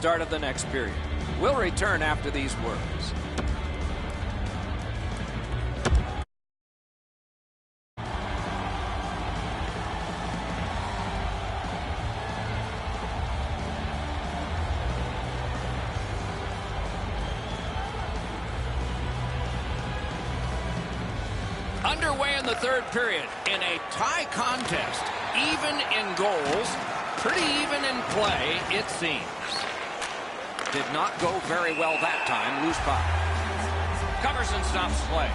start of the next period. We'll return after these words. Underway in the third period in a tie contest. Even in goals, pretty even in play, it seems. Did not go very well that time. Loose puck. Covers and stops play.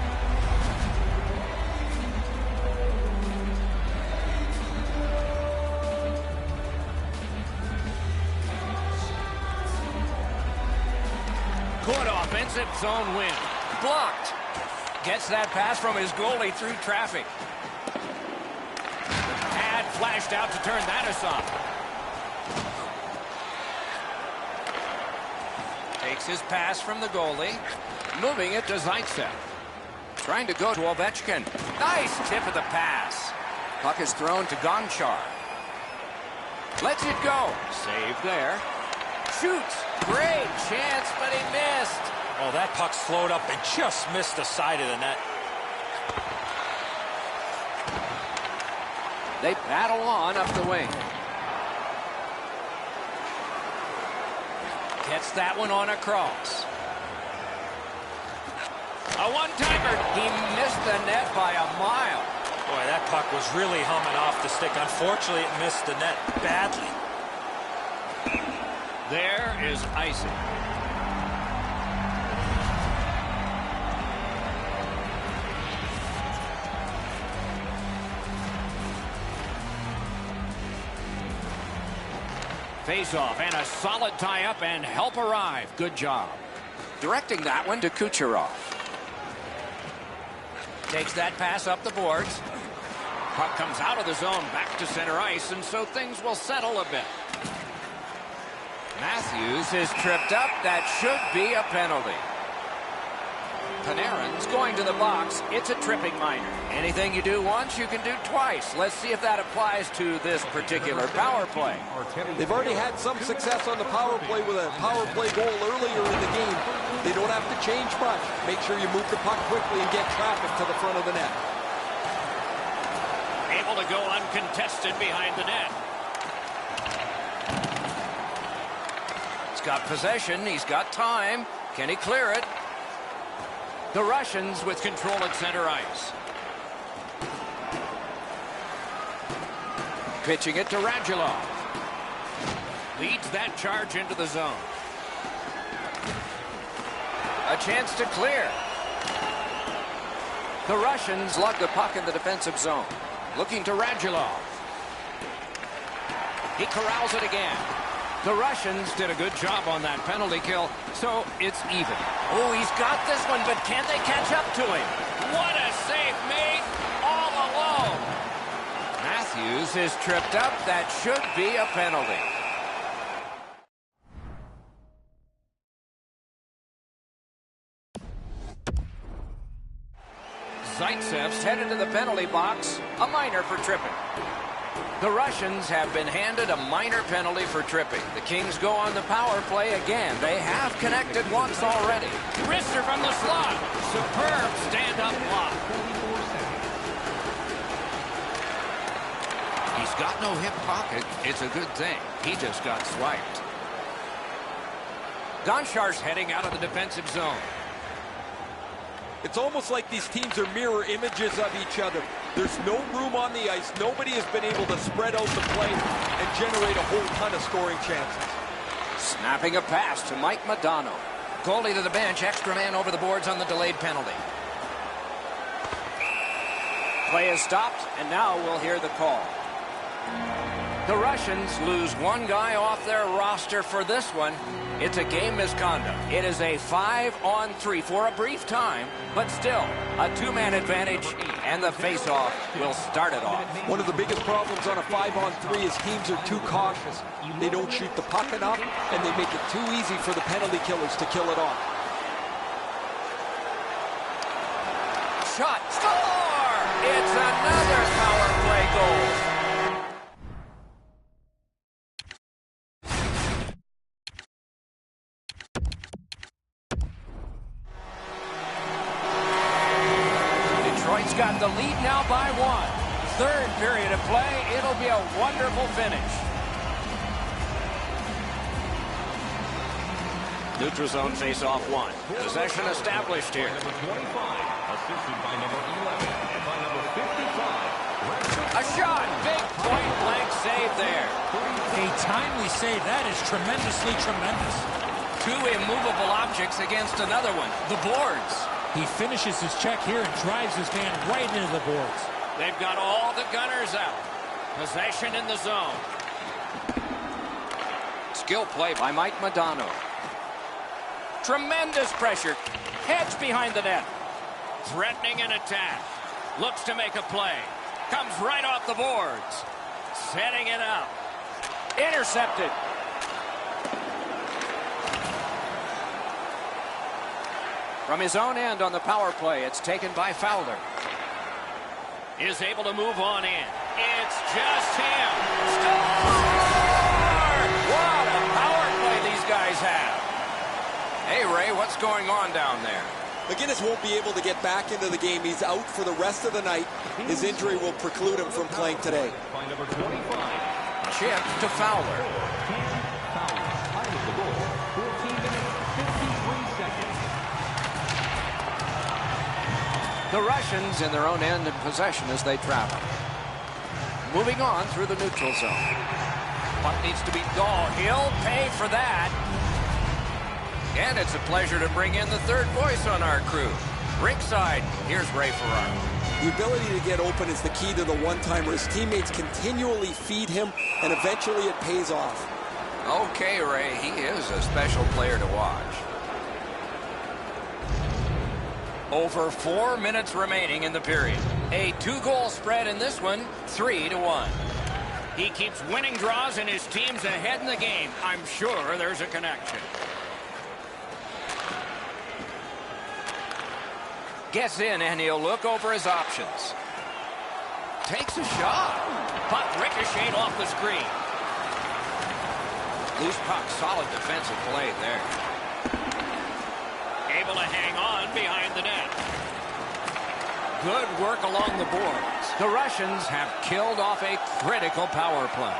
Good offensive zone win. Blocked. Gets that pass from his goalie through traffic. Pad flashed out to turn that aside. Takes his pass from the goalie. Moving it to Zaitsev. Trying to go to Ovechkin. Nice tip of the pass. Puck is thrown to Gonchar. Lets it go. Save there. Shoots. Great chance, but he missed. Oh, that puck slowed up and just missed the side of the net. They battle on up the wing. Gets that one on a cross. A one-timer. He missed the net by a mile. Boy, that puck was really humming off the stick. Unfortunately, it missed the net badly. There is icing. Face-off and a solid tie-up and help arrive. Good job. Directing that one to Kucherov. Takes that pass up the boards. Puck comes out of the zone back to center ice, and so things will settle a bit. Matthews is tripped up. That should be a penalty. Panarin's going to the box. It's a tripping minor. Anything you do once, you can do twice. Let's see if that applies to this particular power play. They've already had some success on the power play with a power play goal earlier in the game. They don't have to change much. Make sure you move the puck quickly and get traffic to the front of the net. Able to go uncontested behind the net. He's got possession. He's got time. Can he clear it? The Russians with control at center ice. Pitching it to Radulov. Leads that charge into the zone. A chance to clear. The Russians lug the puck in the defensive zone. Looking to Radulov. He corrals it again. The Russians did a good job on that penalty kill, so it's even. Oh, he's got this one, but can they catch up to him? What a save made all alone. Matthews is tripped up. That should be a penalty. Zaitsev's headed to the penalty box. A minor for tripping. The Russians have been handed a minor penalty for tripping. The Kings go on the power play again. They have connected once already. Wrister from the slot. Superb stand-up block. He's got no hip pocket. It's a good thing. He just got swiped. Gonchar's heading out of the defensive zone. It's almost like these teams are mirror images of each other. There's no room on the ice. Nobody has been able to spread out the play and generate a whole ton of scoring chances. Snapping a pass to Mike Modano. Goalie to the bench. Extra man over the boards on the delayed penalty. Play is stopped, and now we'll hear the call. The Russians lose one guy off their roster for this one. It's a game misconduct. It is a 5-on-3 for a brief time, but still a two-man advantage, and the face-off will start it off. One of the biggest problems on a 5-on-3 is teams are too cautious. They don't shoot the puck enough, and they make it too easy for the penalty killers to kill it off. Shot. Score! It's another power play goal. got the lead now by 1. Third period of play. It'll be a wonderful finish. Neutral zone face-off 1. Possession established here. Number 25, assisted by number 11 and by number 55. A shot. Big point-blank save there. A timely save. That is tremendously tremendous. Two immovable objects against another one. The boards. He finishes his check here and drives his man right into the boards. They've got all the gunners out. Possession in the zone. Skill play by Mike Modano. Tremendous pressure. Hedge behind the net. Threatening an attack. Looks to make a play. Comes right off the boards. Setting it up. Intercepted. From his own end on the power play, it's taken by Fowler. Is able to move on in. It's just him. Score! What a power play these guys have. Hey, Ray, what's going on down there? McGinnis won't be able to get back into the game. He's out for the rest of the night. His injury will preclude him from playing today. By number 25. Chip to Fowler. Time of the goal, 14 minutes, 53 seconds. The Russians in their own end in possession as they travel. Moving on through the neutral zone. Puck needs to be... Oh, he'll pay for that. And it's a pleasure to bring in the third voice on our crew. Rinkside, here's Ray Ferraro. The ability to get open is the key to the one-timer. His teammates continually feed him, and eventually it pays off. Okay, Ray, he is a special player to watch. Over 4 minutes remaining in the period. A 2-goal spread in this one, 3-1. He keeps winning draws and his team's ahead in the game. I'm sure there's a connection. Gets in and he'll look over his options. Takes a shot. Puck ricocheted off the screen. Loose puck, solid defensive play there. Able to hang on behind the net. Good work along the boards. The Russians have killed off a critical power play.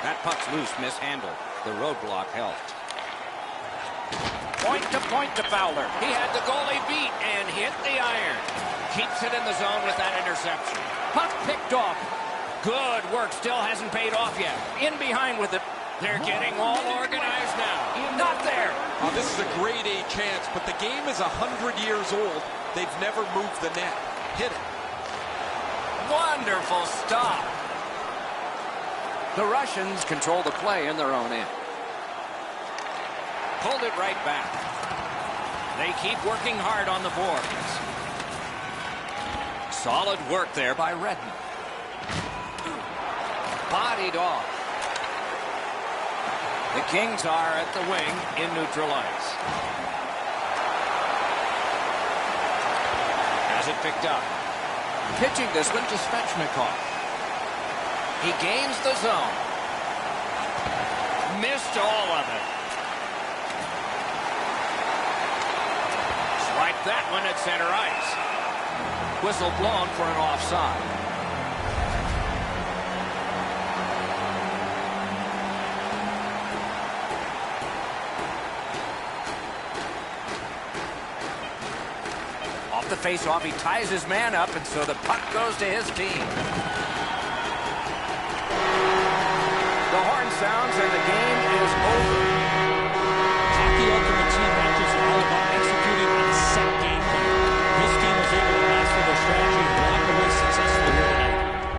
That puck's loose, mishandled. The roadblock helped. Point to Fowler. He had the goalie beat and hit the iron. Keeps it in the zone with that interception. Puck picked off. Good work. Still hasn't paid off yet. In behind with it. They're getting all organized now. Not there. Oh, this is a grade A chance, but the game is 100 years old. They've never moved the net. Hit it. Wonderful stop. The Russians control the play in their own end. Pulled it right back. They keep working hard on the boards. Solid work there by Redden. Bodied off. The Kings are at the wing in neutral ice. Has it picked up. Pitching this one to Svechnikov. He gains the zone. Missed all of it. Swipe that one at center ice. Whistle blown for an offside. The face-off, he ties his man up, and so the puck goes to his team. The horn sounds, and the game is over. Hockey Ultimate Team matches are all about executing on a set game plan. This team was able to master their strategy and walk away successfully here tonight.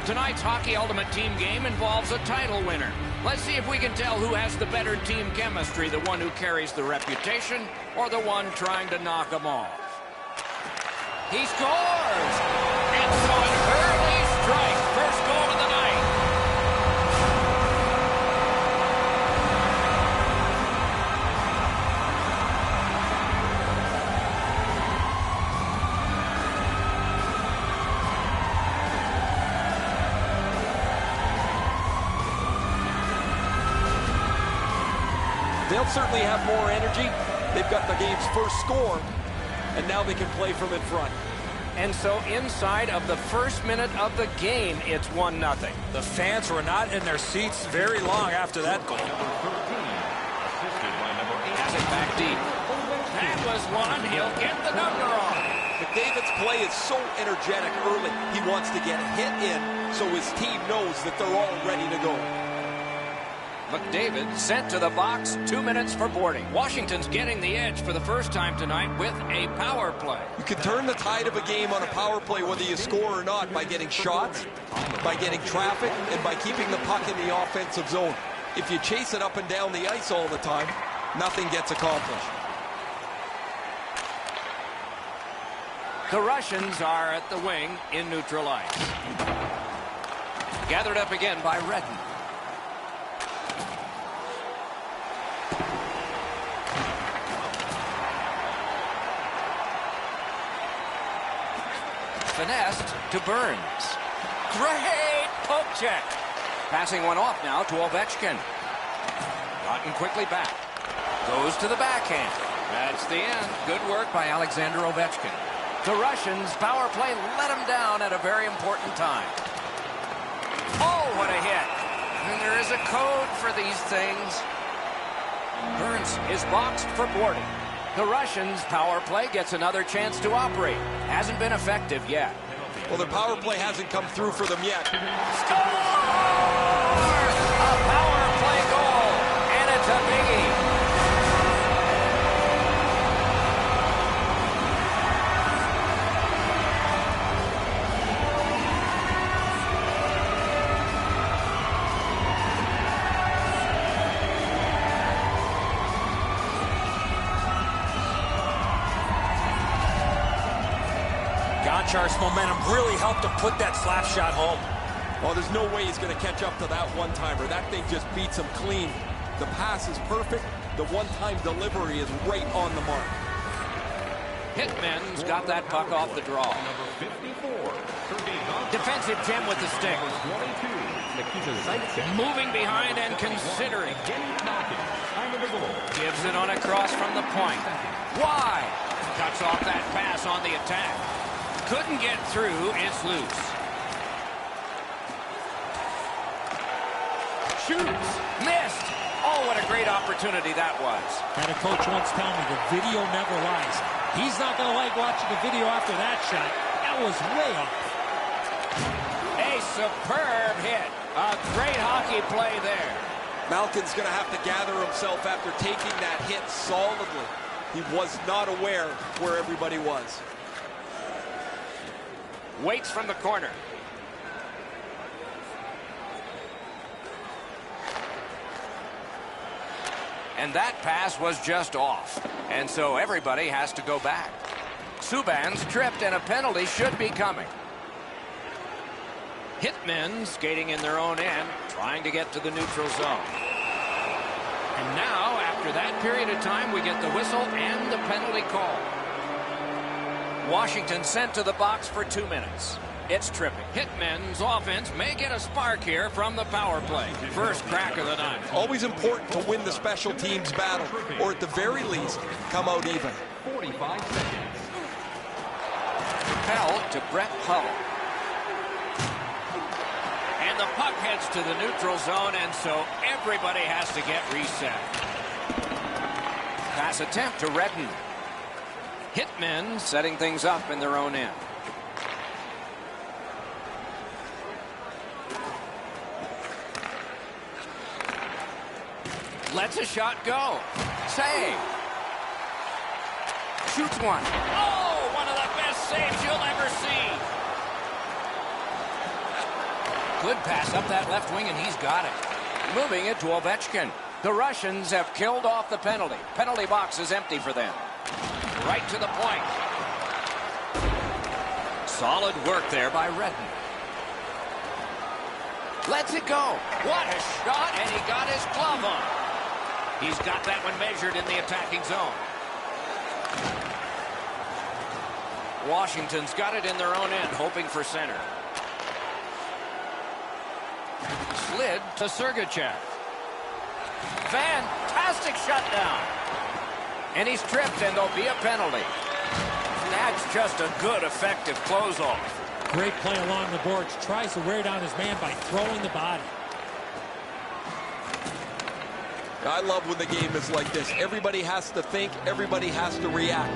Tonight's Hockey Ultimate Team game involves a title winner. Let's see if we can tell who has the better team chemistry, the one who carries the reputation or the one trying to knock them off. He scores! And so an early strike, first goal of the night. They'll certainly have more energy. They've got the game's first score, and now they can play from in front. And so inside of the first minute of the game, it's 1-0. The fans were not in their seats very long after that goal. Has it back deep. That was one. He'll get the number on. McDavid's play is so energetic early. He wants to get a hit in so his team knows that they're all ready to go. McDavid sent to the box, 2 minutes for boarding. Washington's getting the edge for the first time tonight with a power play. You can turn the tide of a game on a power play whether you score or not by getting shots, by getting traffic, and by keeping the puck in the offensive zone. If you chase it up and down the ice all the time, nothing gets accomplished. The Russians are at the wing in neutral ice. Gathered up again by Redden. Finessed to Burns. Great poke check. Passing one off now to Ovechkin. Gotten quickly back. Goes to the backhand. That's the end. Good work by Alexander Ovechkin. The Russians' power play let him down at a very important time. Oh, what a hit. And there is a code for these things. Burns is boxed for boarding. The Russians' power play gets another chance to operate. Hasn't been effective yet. Well, their power play hasn't come through for them yet. Score! A power play goal, and it's a biggie. Gonchar's momentum really helped him put that slap shot home. Well, there's no way he's going to catch up to that one-timer. That thing just beats him clean. The pass is perfect. The one-time delivery is right on the mark. Hitman's got that puck off the draw. Defensive gem with the stick. Moving behind and considering. Gives it on a cross from the point. Wide. Cuts off that pass on the attack. Couldn't get through. It's loose. Shoots. Missed. Oh, what a great opportunity that was. Had a coach once tell me the video never lies. He's not going to like watching the video after that shot. That was way off. A superb hit. A great hockey play there. Malkin's going to have to gather himself after taking that hit solidly. He was not aware where everybody was. Waits from the corner. And that pass was just off. And so everybody has to go back. Subban's tripped and a penalty should be coming. Hitmen skating in their own end, trying to get to the neutral zone. And now, after that period of time, we get the whistle and the penalty call. Washington sent to the box for 2 minutes. It's tripping. Hitmen's offense may get a spark here from the power play. First crack of the night. Always important to win the special teams battle, or at the very least, come out even. 45 seconds. Pell to Brett Hull. And the puck heads to the neutral zone, and so everybody has to get reset. Pass attempt to Redden. Hitmen setting things up in their own end. Lets a shot go. Save. Shoots one. Oh, one of the best saves you'll ever see. Good pass up that left wing, and he's got it. Moving it to Ovechkin. The Russians have killed off the penalty. Penalty box is empty for them. Right to the point. Solid work there by Redden. Lets it go. What a shot, and he got his glove on. He's got that one measured in the attacking zone. Washington's got it in their own end, hoping for center. Slid to Sergachev. Fantastic shutdown. And he's tripped, and there'll be a penalty. That's just a good, effective close-off. Great play along the boards. Tries to wear down his man by throwing the body. I love when the game is like this. Everybody has to think. Everybody has to react.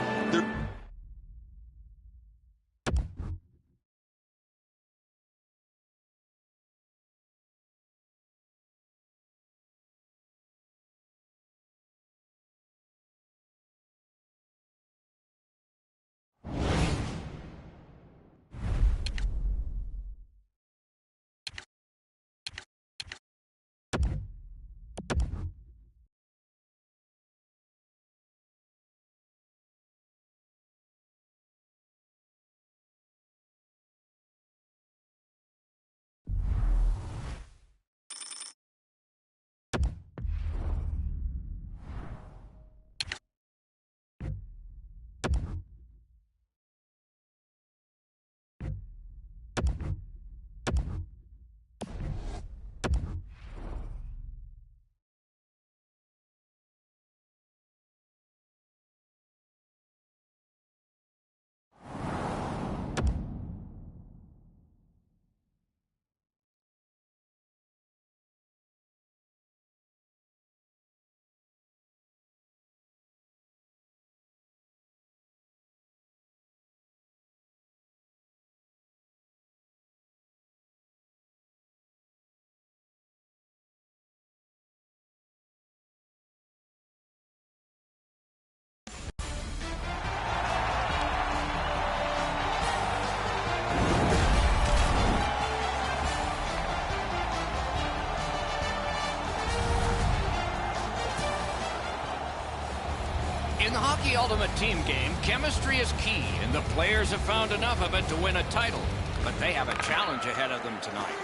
In the Hockey Ultimate Team game, chemistry is key, and the players have found enough of it to win a title. But they have a challenge ahead of them tonight.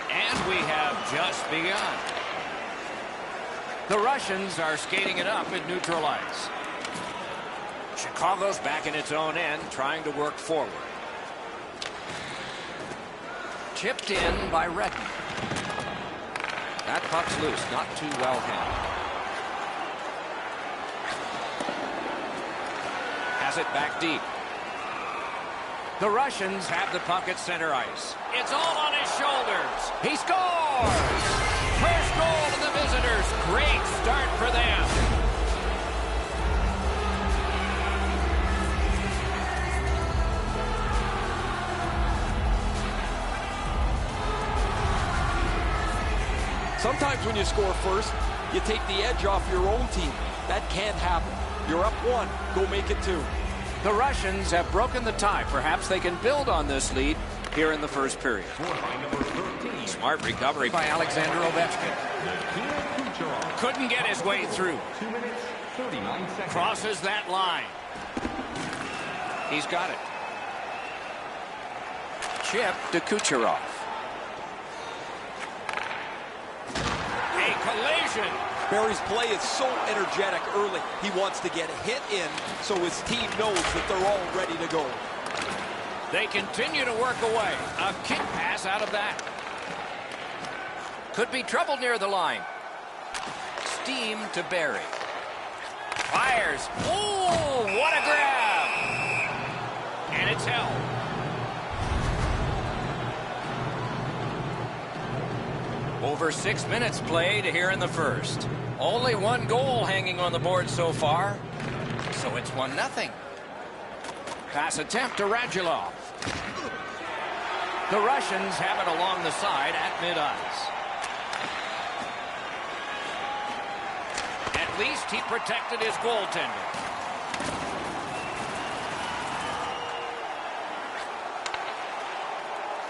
And we have just begun. The Russians are skating it up at neutral ice. Chicago's back in its own end, trying to work forward. Chipped in by Redden. That puck's loose, not too well handled. Has it back deep. The Russians have the puck at center ice. It's all on his shoulders. He scores! First goal to the visitors. Great start for them. Sometimes when you score first, you take the edge off your own team. That can't happen. You're up one. Go make it two. The Russians have broken the tie. Perhaps they can build on this lead here in the first period. Smart recovery by Alexander Ovechkin. Couldn't get his way through. 2 minutes, 39 seconds. Crosses that line. He's got it. Chip to Kucherov. A collision. Barry's play is so energetic early. He wants to get a hit in so his team knows that they're all ready to go. They continue to work away. A kick pass out of that. Could be trouble near the line. Steam to Barry. Fires. Oh, what a grab. And it's held. Over 6 minutes played here in the first. Only one goal hanging on the board so far. So it's 1-0. Pass attempt to Radulov. The Russians have it along the side at mid-ice. At least he protected his goaltender.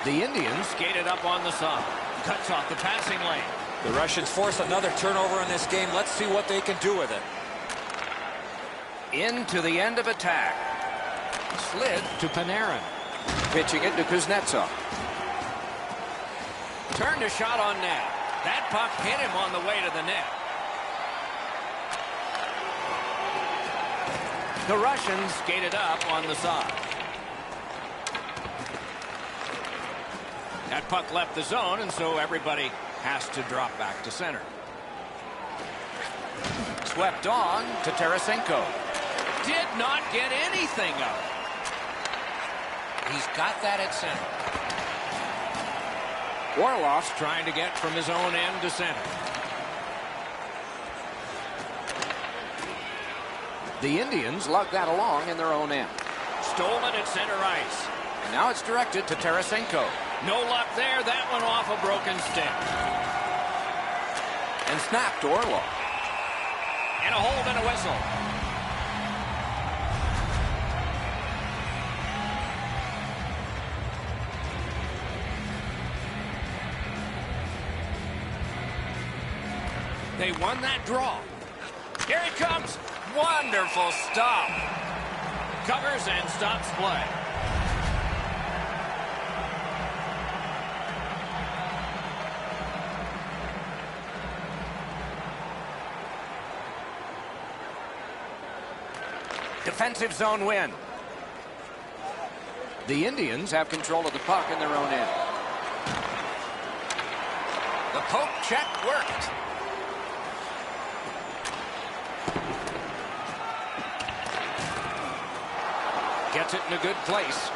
The Indians skated up on the side. Cuts off the passing lane. The Russians force another turnover in this game. Let's see what they can do with it. Into the end of attack. Slid to Panarin. Pitching it to Kuznetsov. Turned a shot on net. That puck hit him on the way to the net. The Russians skated up on the side. That puck left the zone, and so everybody has to drop back to center. Swept on to Tarasenko. Did not get anything out. He's got that at center. Orlov's trying to get from his own end to center. The Indians lug that along in their own end. Stolen at center ice. And now it's directed to Tarasenko. No luck there. That one off a broken stick. And snapped to Orlov. And a hold and a whistle. They won that draw. Here it comes. Wonderful stop. Covers and stops play. Defensive zone win. The Indians have control of the puck in their own end. The poke check worked. Gets it in a good place.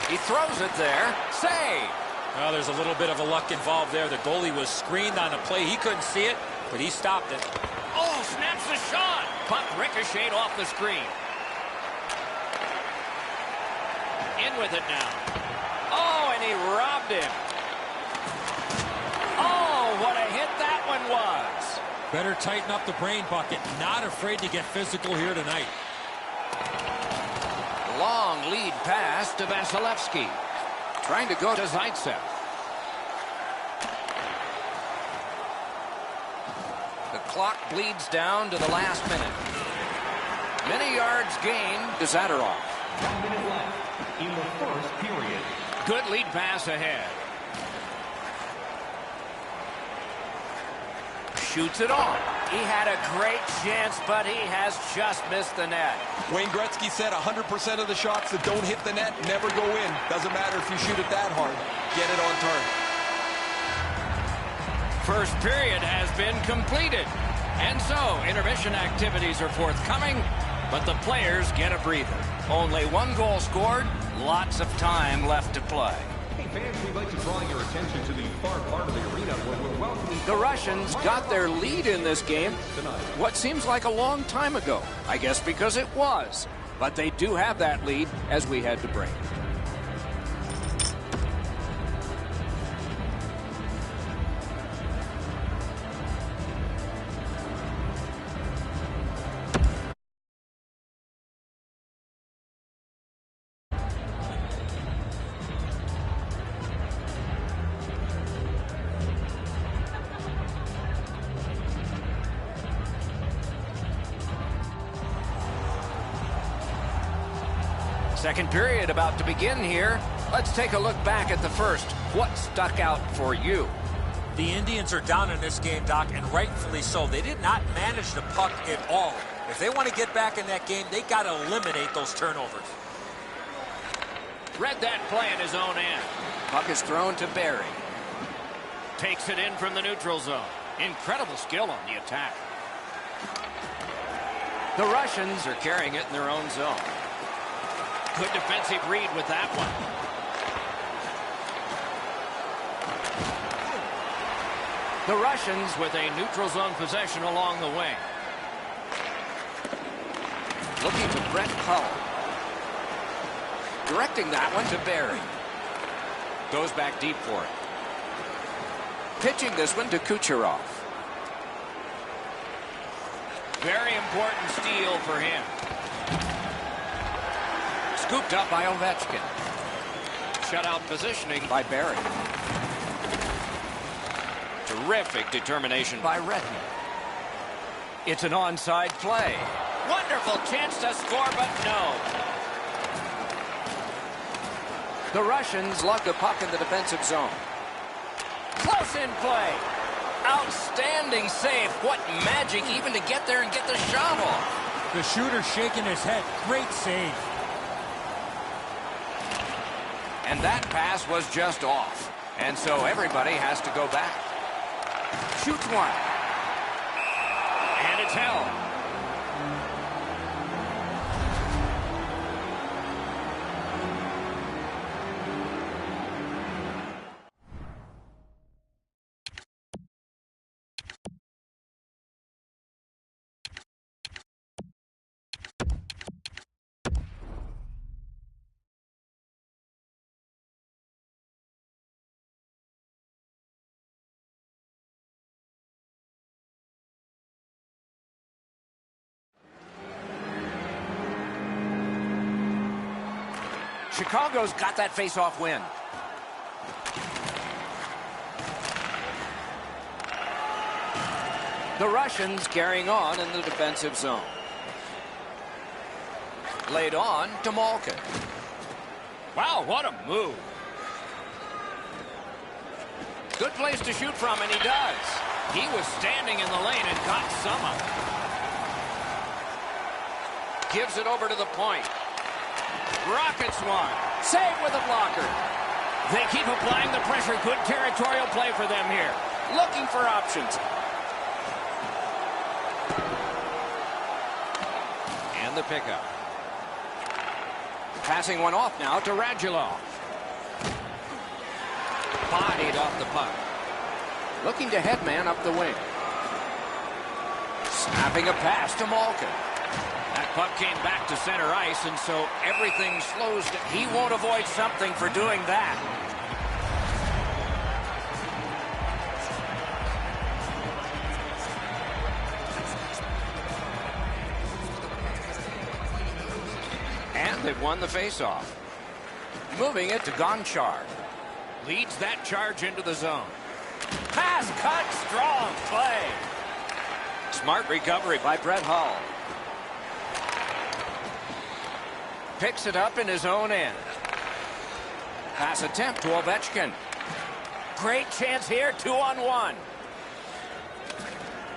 He throws it there. Save. Well, there's a little bit of a luck involved there. The goalie was screened on a play. He couldn't see it, but he stopped it. Oh, snaps the shot. Puck ricocheted off the screen. In with it now. Oh, and he robbed him. Oh, what a hit that one was. Better tighten up the brain bucket. Not afraid to get physical here tonight. Long lead pass to Vasilevsky. Trying to go to Zaitsev. The clock bleeds down to the last minute. Many yards gained to Zadorov. 1 minute left in the first period. Good lead pass ahead. Shoots it on. He had a great chance, but he has just missed the net. Wayne Gretzky said 100% of the shots that don't hit the net never go in. Doesn't matter if you shoot it that hard. Get it on target. First period has been completed. And so, intermission activities are forthcoming, but the players get a breather. Only one goal scored, lots of time left to play. Hey fans, we'd like to draw your attention to the far part of the arena where we're welcoming... The Russians got their lead in this game what seems like a long time ago. I guess because it was. But they do have that lead as we head to break. Second period about to begin here. Let's take a look back at the first. What stuck out for you? The Indians are down in this game, Doc, and rightfully so. They did not manage the puck at all. If they want to get back in that game, they got to eliminate those turnovers. Read that play in his own end. Puck is thrown to Barry. Takes it in from the neutral zone. Incredible skill on the attack. The Russians are carrying it in their own zone. Good defensive read with that one. The Russians with a neutral zone possession along the wing. Looking to Brett Hull. Directing that one to Barry. Goes back deep for it. Pitching this one to Kucherov. Very important steal for him. Scooped up by Ovechkin. shutout positioning by Barry. Terrific determination by Redden. It's an onside play. Wonderful chance to score, but no. The Russians lug the puck in the defensive zone. Close in play. Outstanding save. What magic even to get there and get the shot off. The shooter shaking his head. Great save. And that pass was just off. And so everybody has to go back. Shoots one. And it's held. Chicago's got that face-off win. The Russians carrying on in the defensive zone. Laid on to Malkin. Wow, what a move. Good place to shoot from, and he does. He was standing in the lane and got some of it. Gives it over to the point. Rockets one. Save with a blocker. They keep applying the pressure. Good territorial play for them here. Looking for options. And the pickup. Passing one off now to Radulov. Bodied off the puck. Looking to headman up the wing. Snapping a pass to Malkin. That puck came back to center ice, and so everything slows down. He won't avoid something for doing that. And they've won the faceoff. Moving it to Gonchar. Leads that charge into the zone. Pass cut, strong play. Smart recovery by Brett Hull. Picks it up in his own end. Pass attempt to Ovechkin. Great chance here, 2-on-1.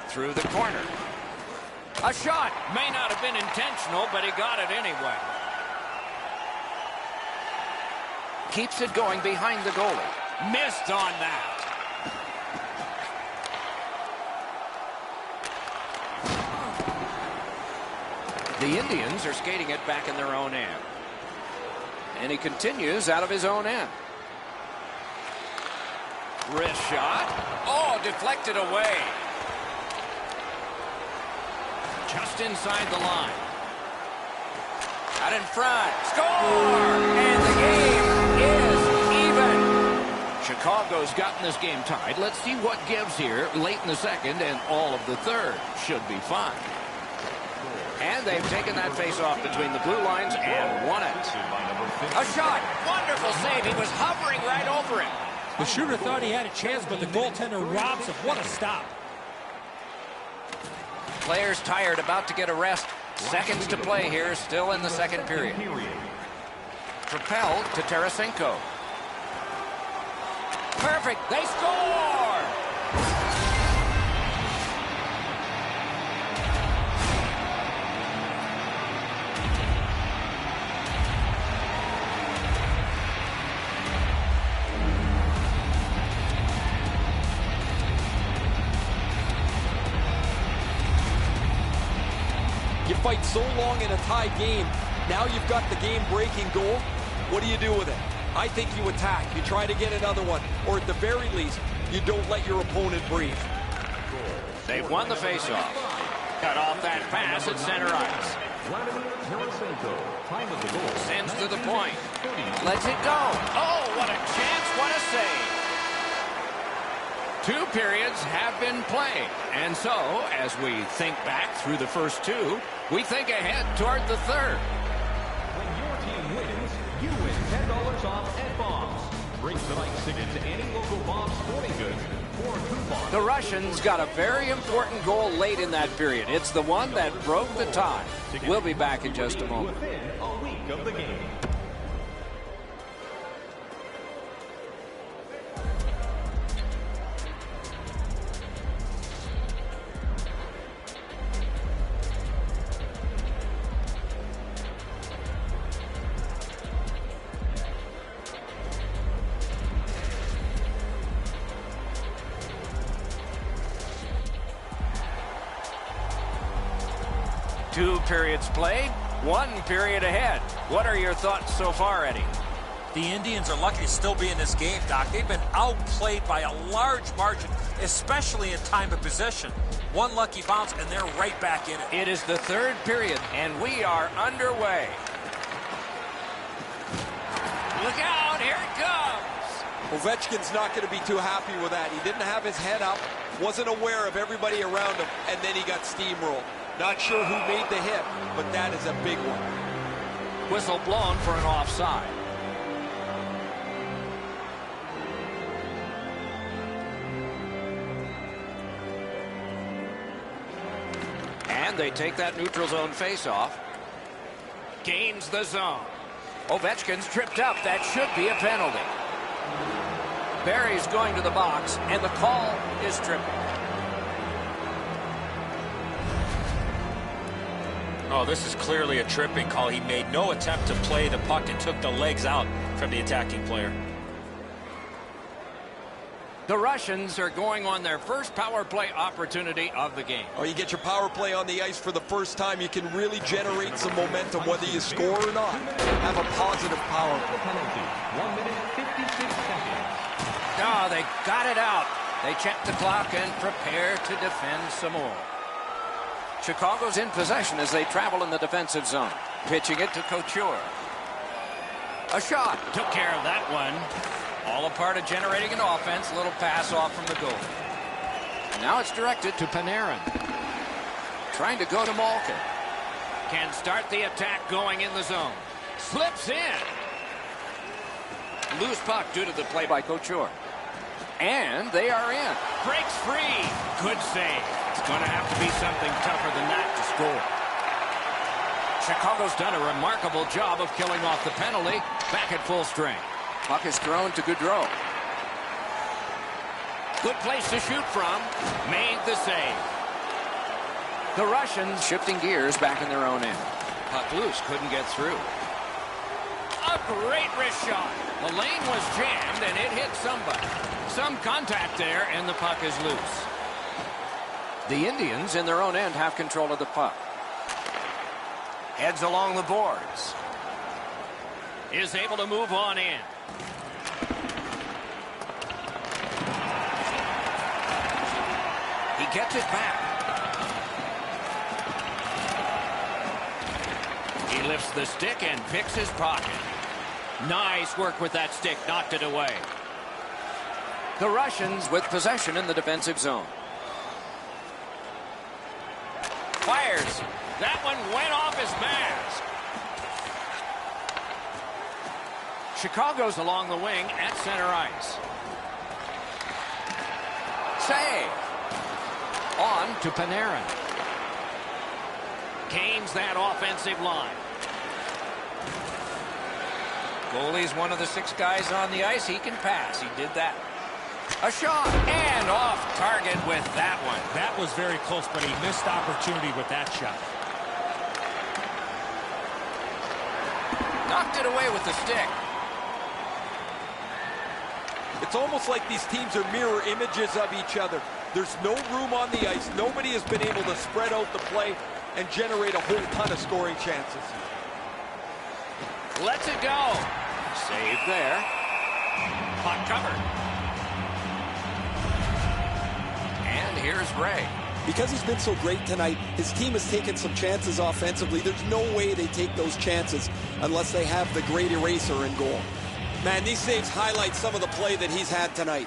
Through the corner. A shot. May not have been intentional, but he got it anyway. Keeps it going behind the goalie. Missed on that. The Indians are skating it back in their own end. And he continues out of his own end. Wrist shot. Oh, deflected away. Just inside the line. Out in front. Score! And the game is even. Chicago's gotten this game tied. Let's see what gives here late in the second and all of the third. Should be fun. And they've taken that face-off between the blue lines and won it. A shot. Wonderful save. He was hovering right over him. The shooter thought he had a chance, but the goaltender robs him. What a stop. Players tired, about to get a rest. Seconds to play here, still in the second period. Propelled to Tarasenko. Perfect. They score! You fight so long in a tie game. Now you've got the game-breaking goal. What do you do with it? I think you attack. You try to get another one. Or at the very least, you don't let your opponent breathe. They've won the faceoff. Cut off that pass at center ice. Sends to the point. Lets it go. Oh, what a chance. What a save. 2 periods have been played. And so, as we think back through the first 2, we think ahead toward the third. When your team wins, you win $10 off at Bob. tonight's ticket to any local Bob's Sporting Goods for a coupon. The Russians got a very important goal late in that period. It's the one that broke the tie. We'll be back in just a moment. Within a week of the game. Two periods played, one period ahead. What are your thoughts so far, Eddie? The Indians are lucky to still be in this game, Doc. They've been outplayed by a large margin, especially in time of possession. One lucky bounce, and they're right back in it. It is the third period, and we are underway. Look out, here it comes. Ovechkin's not going to be too happy with that. He didn't have his head up, wasn't aware of everybody around him, and then he got steamrolled. Not sure who made the hit, but that is a big one. Whistle blown for an offside. And they take that neutral zone face-off. Gains the zone. Ovechkin's tripped up. That should be a penalty. Barry's going to the box, and the call is tripping. Oh, this is clearly a tripping call. He made no attempt to play the puck and took the legs out from the attacking player. The Russians are going on their first power play opportunity of the game. Oh, you get your power play on the ice for the first time, you can really generate some momentum, whether you score or not. Have a positive power play. Penalty. 1 minute, 56 seconds. Oh, they got it out. They check the clock and prepare to defend some more. Chicago's in possession as they travel in the defensive zone. Pitching it to Couture. A shot. Took care of that one. All a part of generating an offense. A little pass off from the goal. And now it's directed to Panarin. Trying to go to Malkin. Can start the attack going in the zone. Slips in. Loose puck due to the play by Couture. And they are in. Breaks free. Good save. It's going to have to be something tougher than that to score. Chicago's done a remarkable job of killing off the penalty. Back at full strength. Puck is thrown to Gaudreau. Good place to shoot from. Made the save. The Russians shifting gears back in their own end. Puck loose. Couldn't get through. A great wrist shot. The lane was jammed and it hit somebody. Some contact there and the puck is loose. The Indians in their own end have control of the puck. Heads along the boards. Is able to move on in. He gets it back. He lifts the stick and picks his pocket. Nice work with that stick, knocked it away. The Russians with possession in the defensive zone. Fires. That one went off his mask. Chicago's along the wing at center ice. Save. On to Panarin. Gains that offensive line. Goalie's one of the 6 guys on the ice. He can pass. He did that. A shot. And off target with that one. That was very close, but he missed opportunity with that shot. Knocked it away with the stick. It's almost like these teams are mirror images of each other. There's no room on the ice. Nobody has been able to spread out the play and generate a whole ton of scoring chances. Lets it go. Save there. Puck covered. And here's Ray. Because he's been so great tonight, his team has taken some chances offensively. There's no way they take those chances unless they have the great eraser in goal. Man, these saves highlight some of the play that he's had tonight.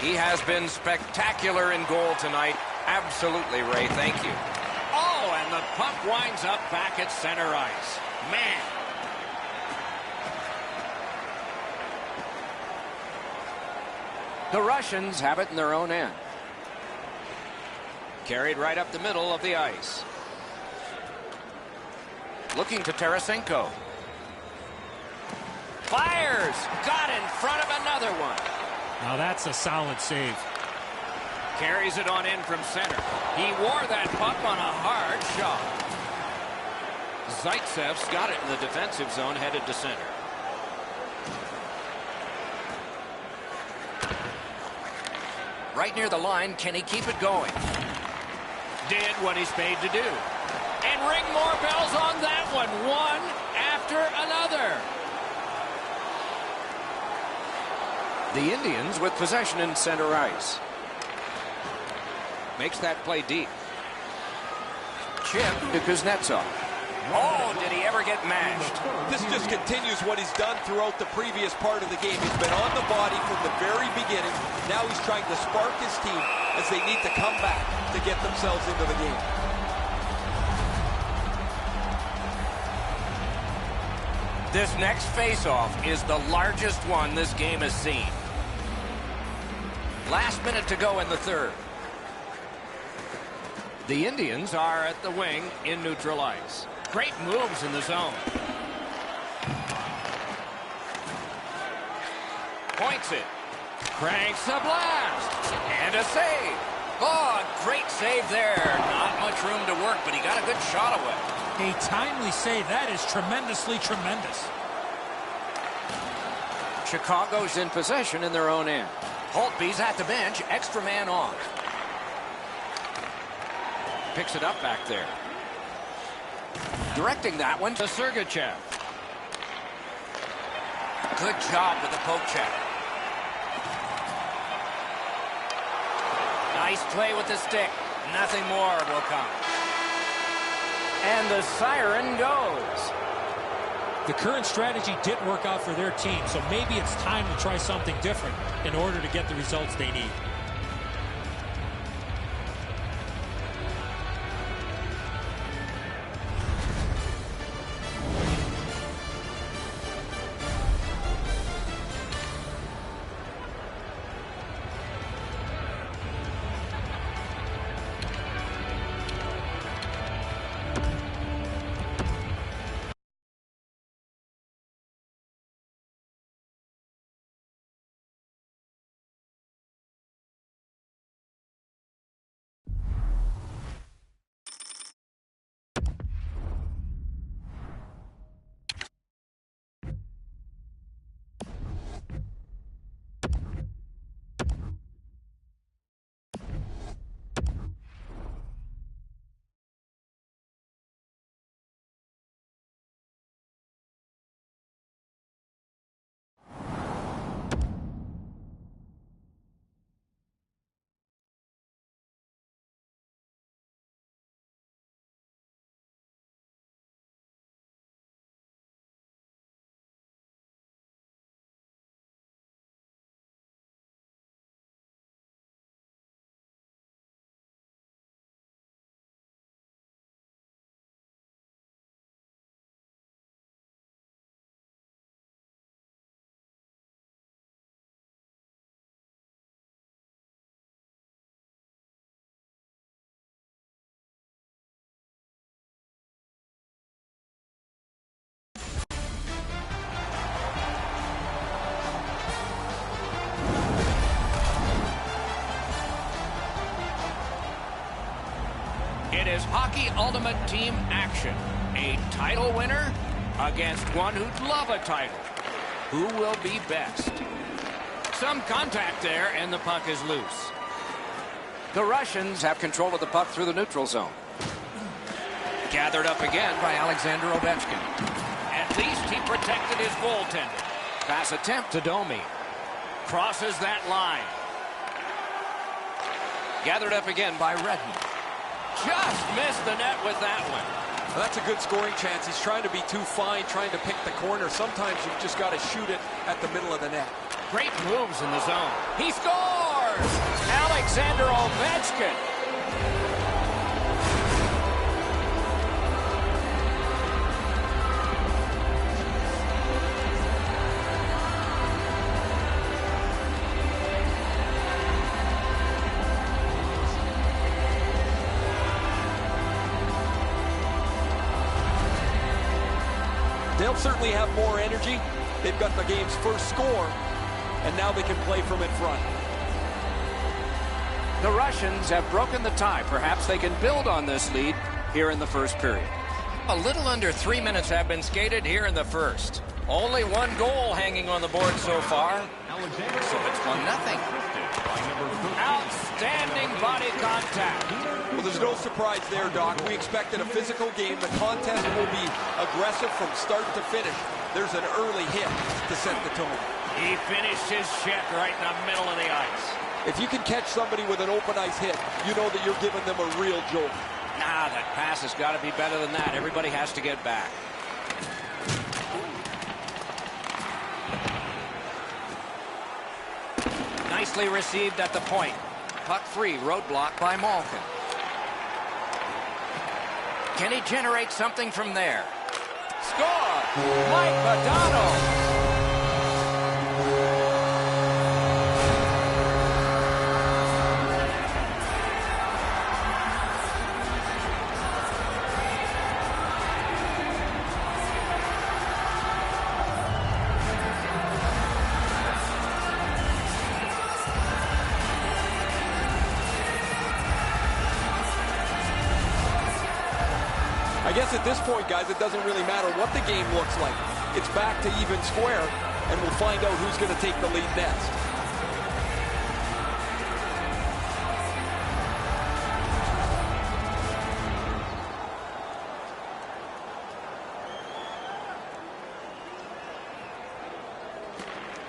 He has been spectacular in goal tonight. Absolutely, Ray. Thank you. Oh, and the puck winds up back at center ice. Man. The Russians have it in their own end. Carried right up the middle of the ice. Looking to Tarasenko. Fires! Got in front of another one. Now that's a solid save. Carries it on in from center. He wore that puck on a hard shot. Zaitsev's got it in the defensive zone, headed to center. Right near the line, can he keep it going? Did what he's paid to do. And ring more bells on that one. One after another. The Indians with possession in center ice. Makes that play deep. Chip to Kuznetsov. Oh, did he ever get mashed? This just continues what he's done throughout the previous part of the game. He's been on the body from the very beginning. Now he's trying to spark his team as they need to come back to get themselves into the game. This next face-off is the largest one this game has seen. Last minute to go in the third. The Indians are at the wing in neutral ice. Great moves in the zone. Points it. Cranks a blast. And a save. Oh, great save there. Not much room to work, but he got a good shot away. A timely save. That is tremendously tremendous. Chicago's in possession in their own end. Holtby's at the bench. Extra man on. Picks it up back there. Directing that one to Sergachev. Good job with the poke check. Nice play with the stick. Nothing more will come. And the siren goes. The current strategy didn't work out for their team, so maybe it's time to try something different in order to get the results they need. It is Hockey Ultimate Team action. A title winner against one who'd love a title. Who will be best? Some contact there, and the puck is loose. The Russians have control of the puck through the neutral zone. Gathered up again by Alexander Ovechkin. At least he protected his goaltender. Pass attempt to Domi. Crosses that line. Gathered up again by Redmond. Just missed the net with that one. Well, that's a good scoring chance. He's trying to be too fine, trying to pick the corner. Sometimes you've just got to shoot it at the middle of the net. Great moves in the zone. He scores! Alexander Ovechkin. They'll certainly have more energy. They've got the game's first score, and now they can play from in front. The Russians have broken the tie. Perhaps they can build on this lead here in the first period. A little under 3 minutes have been skated here in the first. Only one goal hanging on the board so far. So it's 1-0. Outstanding body contact. Well, there's no surprise there, Doc. We expected a physical game. The contest will be aggressive from start to finish. There's an early hit to set the tone. He finished his check right in the middle of the ice. If you can catch somebody with an open ice hit, you know that you're giving them a real jolt. Nah, that pass has got to be better than that. Everybody has to get back. Nicely received at the point. Puck free, roadblock by Malkin. Can he generate something from there? Score! Mike Modano! I guess at this point, guys, it doesn't really matter what the game looks like. It's back to even square, and we'll find out who's going to take the lead next.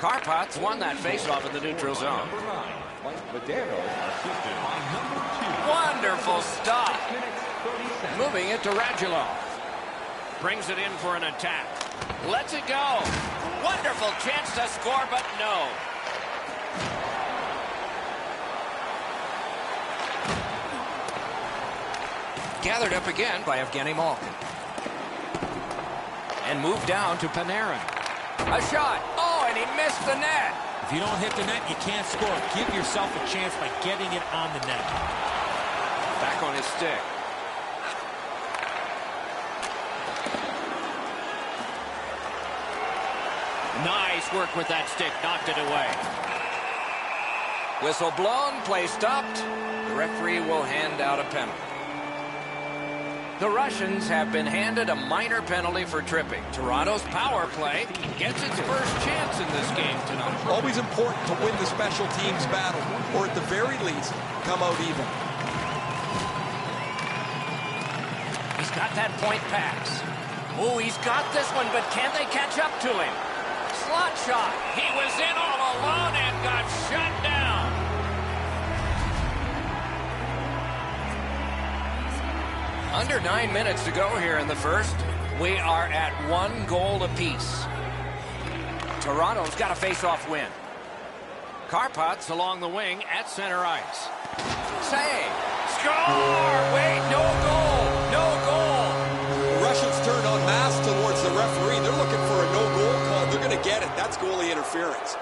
Karpats won that faceoff in the neutral zone. Wonderful stop. Moving it to Radulov. Brings it in for an attack. Lets it go. Wonderful chance to score, but no. Gathered up again by Evgeny Malkin. And moved down to Panarin. A shot. Oh, and he missed the net. If you don't hit the net, you can't score. Give yourself a chance by getting it on the net. Back on his stick. Nice work with that stick. Knocked it away. Whistle blown. Play stopped. The referee will hand out a penalty. The Russians have been handed a minor penalty for tripping. Toronto's power play gets its first chance in this game tonight. Always important to win the special teams battle, or at the very least, come out even. He's got that point pass. Oh, he's got this one, but can they catch up to him? Slot shot. He was in all alone and got shut down. Under 9 minutes to go here in the first. We are at 1 goal apiece. Toronto's got a face-off win. Karpats along the wing at center ice. Save. Score! Wait, no goal. No goal. The Russians turn en masse towards the referee. They're looking for a no-goal call. They're going to get it. That's goalie interference.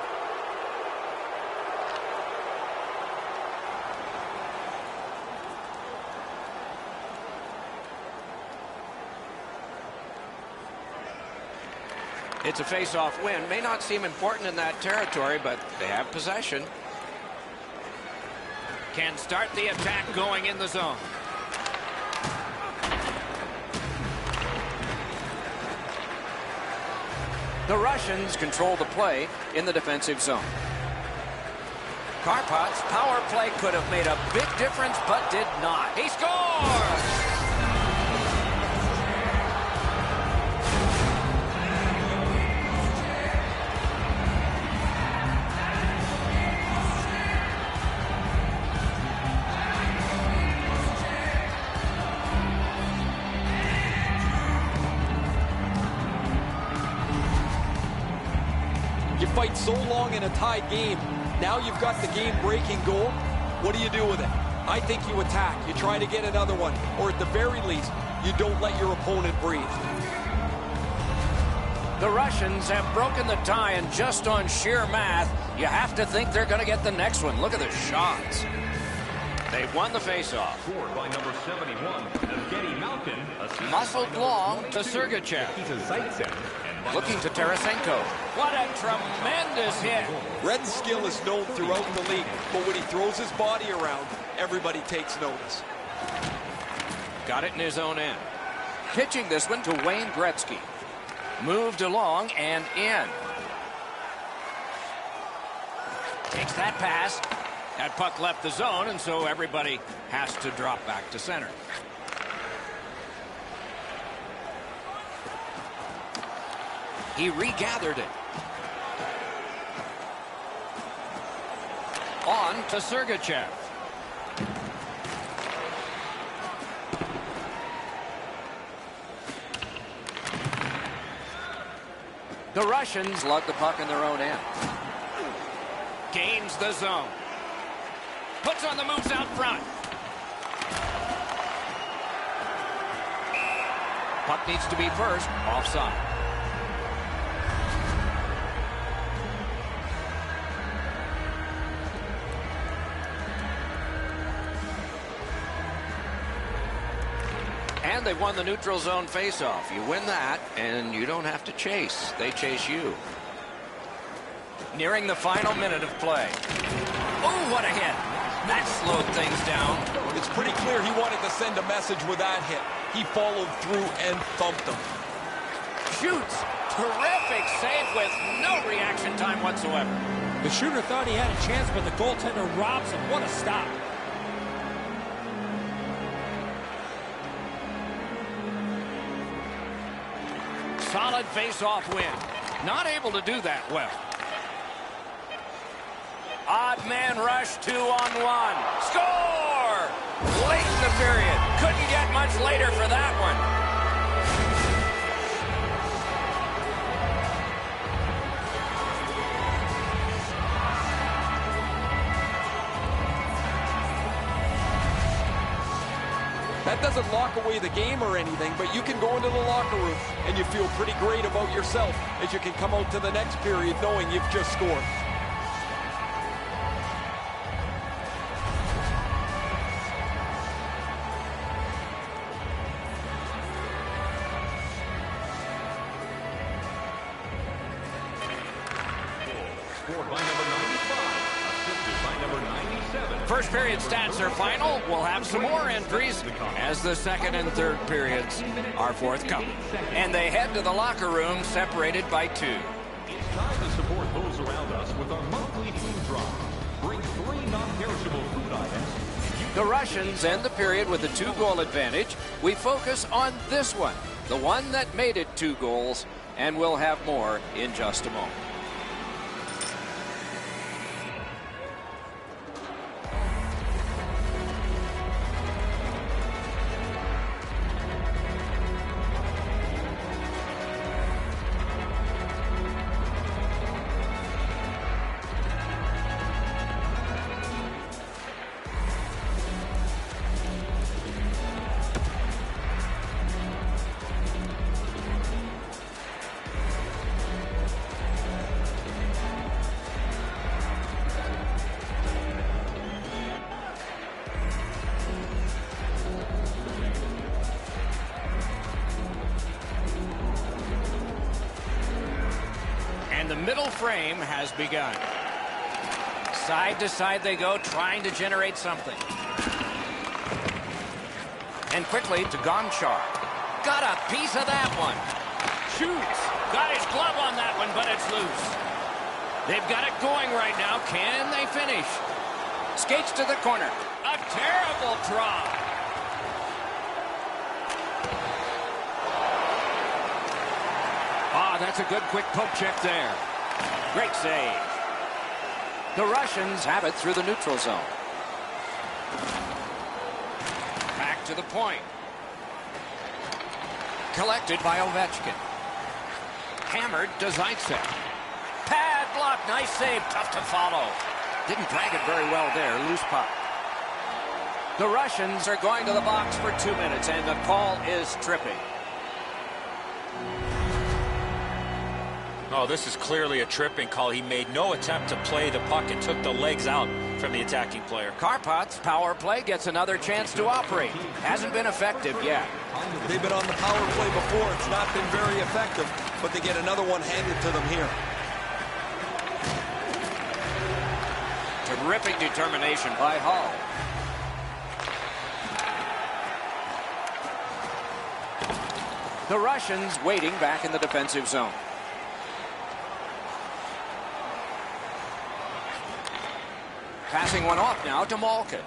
It's a face-off win. May not seem important in that territory, but they have possession. Can start the attack going in the zone. The Russians control the play in the defensive zone. Karpats' power play could have made a big difference, but did not. He scores! You fight so long in a tied game. Now you've got the game-breaking goal. What do you do with it? I think you attack. You try to get another one. Or at the very least, you don't let your opponent breathe. The Russians have broken the tie, and just on sheer math, you have to think they're going to get the next one. Look at the shots. They've won the faceoff. Scored by number 71, Evgeny Malkin. Muscled long to Sergachev. Looking to Tarasenko. What a tremendous hit. Red's skill is known throughout the league, but when he throws his body around, everybody takes notice. Got it in his own end. Pitching this one to Wayne Gretzky. Moved along and in. Takes that pass. That puck left the zone, and so everybody has to drop back to center. He regathered it. On to Sergachev. The Russians lug the puck in their own end. Gains the zone. Puts on the moves out front. Puck needs to be first. Offside. And they've won the neutral zone faceoff. You win that, and you don't have to chase. They chase you. Nearing the final minute of play. Oh, what a hit. That slowed things down. It's pretty clear he wanted to send a message with that hit. He followed through and thumped him. Shoots. Terrific save with no reaction time whatsoever. The shooter thought he had a chance, but the goaltender robs him. What a stop. Solid face-off win. Not able to do that well. Odd man rush, 2-on-1. Score! Late in the period. Couldn't get much later for that one. That doesn't lock away the game or anything, but you can go into the locker room and you feel pretty great about yourself as you can come out to the next period knowing you've just scored. Scored by number 95, assisted by number 97. First period stats are final. We'll have some more entries as the second and third periods are forthcoming. And they head to the locker room separated by 2. It's time to support those around us with our monthly food drive. Bring 3 non-perishable food items. The Russians end the period with a 2-goal advantage. We focus on this one, the one that made it 2 goals, and we'll have more in just a moment. The middle frame has begun. Side to side they go, trying to generate something. And quickly to Gonchar. Got a piece of that one. Shoots. Got his glove on that one, but it's loose. They've got it going right now. Can they finish? Skates to the corner. A terrible draw. That's a good quick poke check there. Great save. The Russians have it through the neutral zone. Back to the point. Collected by Ovechkin. Hammered to Zaitsev. Pad block. Nice save. Tough to follow. Didn't drag it very well there. Loose puck. The Russians are going to the box for 2 minutes, and the call is tripping. Oh, this is clearly a tripping call. He made no attempt to play the puck and took the legs out. from the attacking player. Karpat's power play gets another chance to operate. Hasn't been effective yet. They've been on the power play before. It's not been very effective, but they get another one handed to them here. Terrific determination by Hall. The Russians waiting back in the defensive zone. Passing one off now to Malkin.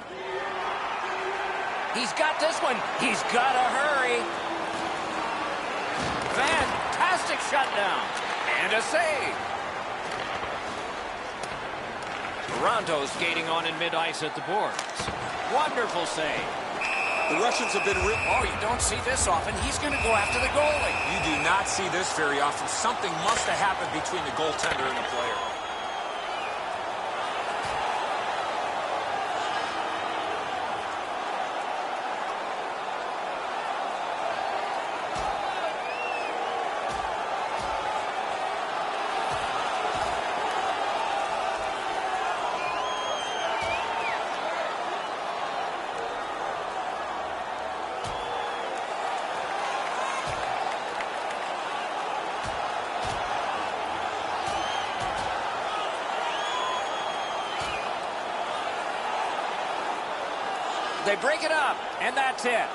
He's got this one. He's got to hurry. Fantastic shutdown. And a save. Toronto skating on in mid-ice at the boards. Wonderful save. The Russians have been Oh, you don't see this often. He's going to go after the goalie. You do not see this very often. Something must have happened between the goaltender and the player. They break it up, and that's it.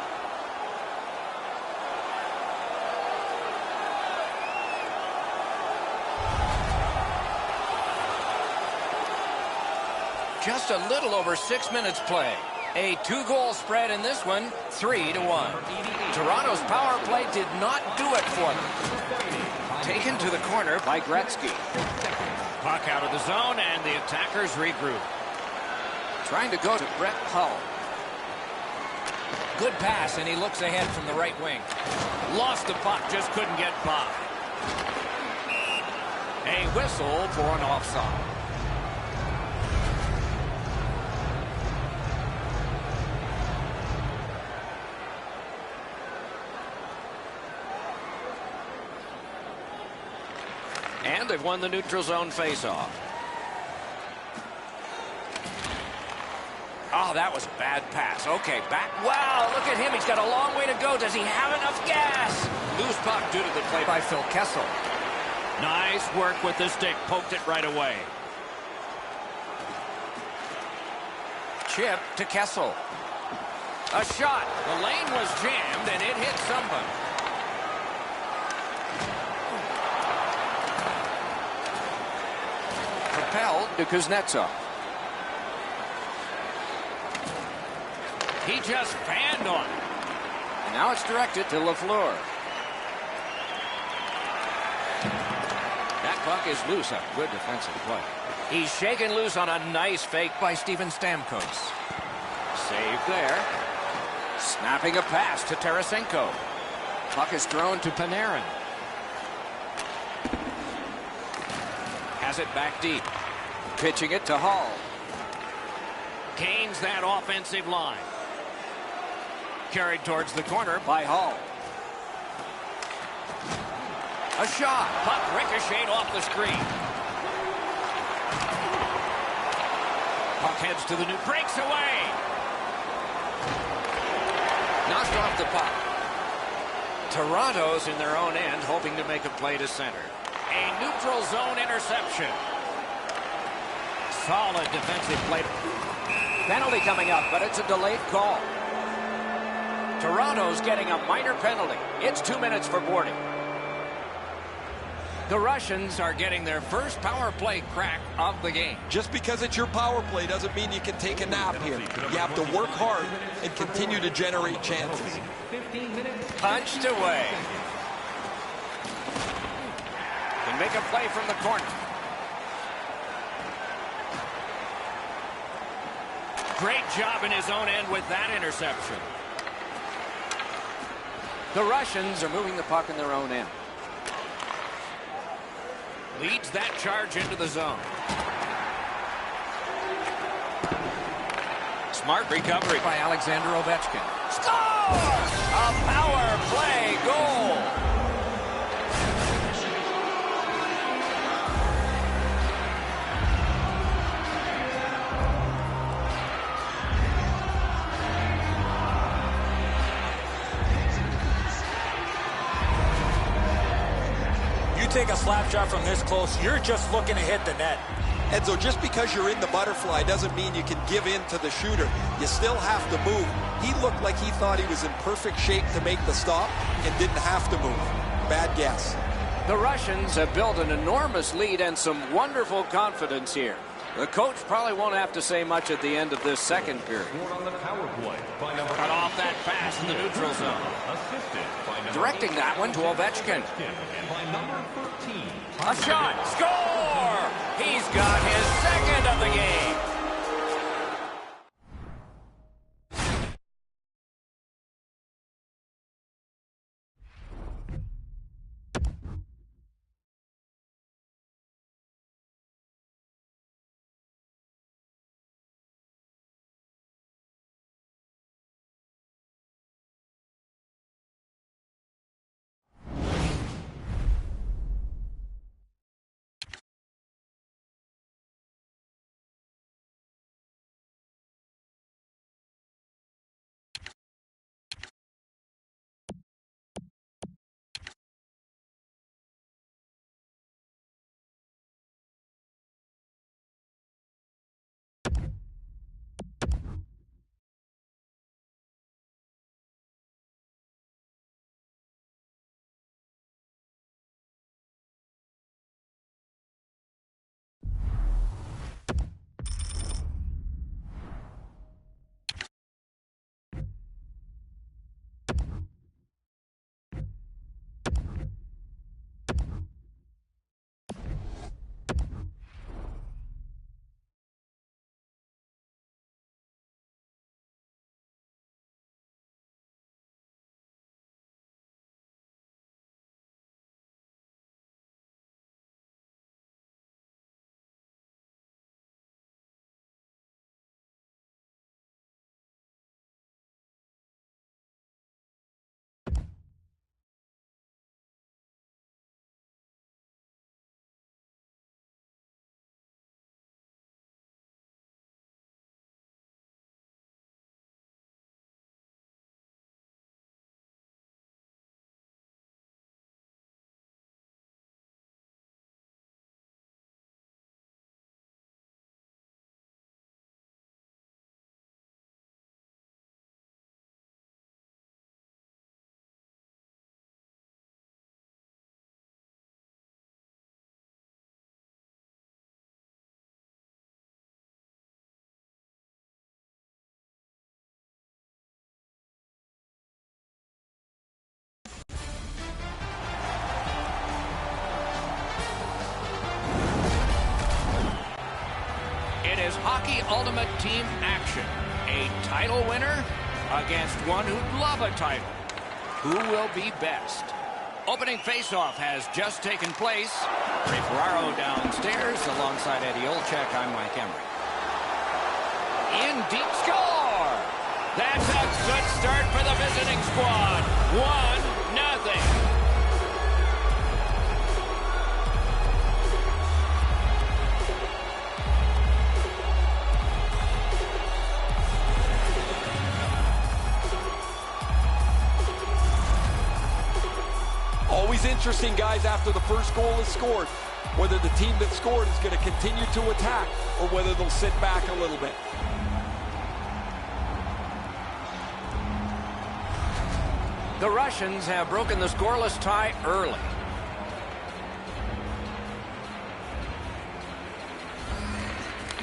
Just a little over 6 minutes play. A 2-goal spread in this one, 3-1. Toronto's power play did not do it for them. Taken to the corner by Gretzky. Puck out of the zone, and the attackers regroup. Trying to go to Brett Hull. Good pass, and he looks ahead from the right wing. Lost the puck, just couldn't get by. A whistle for an offside. And they've won the neutral zone faceoff. Oh, that was a bad pass. Okay, back. Wow, look at him. He's got a long way to go. Does he have enough gas? Loose puck due to the play by Phil Kessel. Nice work with the stick. Poked it right away. Chip to Kessel. A shot. The lane was jammed, and it hit somebody. Propelled to Kuznetsov. He just fanned on it. And now it's directed to Lafleur. That puck is loose. A good defensive play. He's shaken loose on a nice fake by Steven Stamkos. Save there. Snapping a pass to Tarasenko. Puck is thrown to Panarin. Has it back deep. Pitching it to Hall. Gains that offensive line. Carried towards the corner by Hall. A shot. Puck ricocheted off the screen. Puck heads to the new. Breaks away. Knocked off the puck. Toronto's in their own end, hoping to make a play to center. A neutral zone interception. Solid defensive play. Penalty coming up, but it's a delayed call. Toronto's getting a minor penalty. It's 2 minutes for boarding. The Russians are getting their first power play crack of the game. Just because it's your power play doesn't mean you can take a nap here. You have to work hard and continue to generate chances. Punched away. Can make a play from the corner. Great job in his own end with that interception. The Russians are moving the puck in their own end. Leads that charge into the zone. Smart recovery by Alexander Ovechkin. Scores! A power play goal. take a slap shot from this close, you're just looking to hit the net. And so just because you're in the butterfly doesn't mean you can give in to the shooter. You still have to move. He looked like he thought he was in perfect shape to make the stop and didn't have to move. Bad guess. The Russians have built an enormous lead and some wonderful confidence here. The coach probably won't have to say much at the end of this second period. On the power play by number Cut off that pass in the neutral zone. assisted by number Directing that one to Ovechkin. and by number 13. A shot. Score! He's got his second of the game. Is Hockey Ultimate Team action. A title winner against one who'd love a title. Who will be best? Opening faceoff has just taken place. Ray Ferraro downstairs alongside Eddie Olczyk. I'm Mike Emery. In deep score. That's a good start for the visiting squad. 1-0. Always interesting, guys, after the first goal is scored, whether the team that scored is going to continue to attack or whether they'll sit back a little bit. The Russians have broken the scoreless tie early.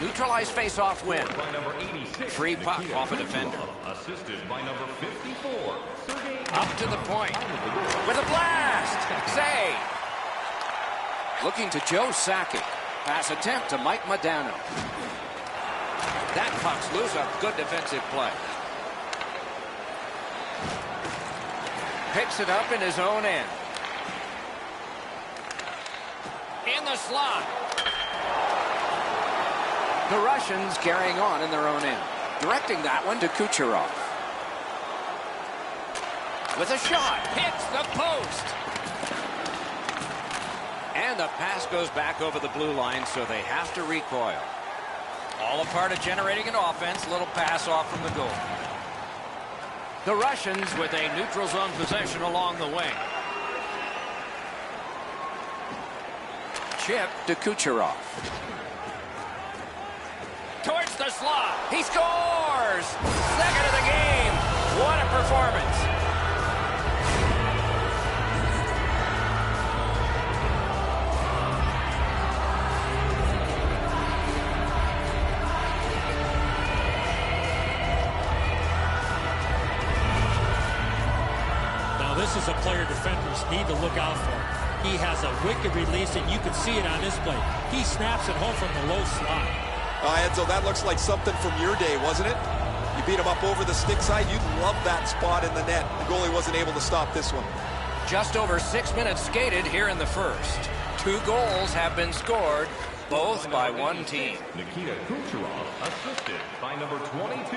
Neutralized face-off win. By number 86, Free puck off a defender. assisted by number 54. Up to the point. With a blast! Save! Looking to Joe Sakic. Pass attempt to Mike Modano. That puck's loose. A good defensive play. Picks it up in his own end. In the slot. The Russians carrying on in their own end. Directing that one to Kucherov. With a shot. Hits the post. And the pass goes back over the blue line, so they have to recoil. All a part of generating an offense. Little pass off from the goal. The Russians with a neutral zone possession along the wing. chip to Kucherov. Towards the slot. He scores! Second of the game. What a performance. This is a player defenders need to look out for. He has a wicked release, and you can see it on this play. He snaps it home from the low slot. Enzo, that looks like something from your day, wasn't it? You beat him up over the stick side. You'd love that spot in the net. The goalie wasn't able to stop this one. Just over 6 minutes skated here in the first. 2 goals have been scored, both by one team. Nikita Kucherov assisted by number 22,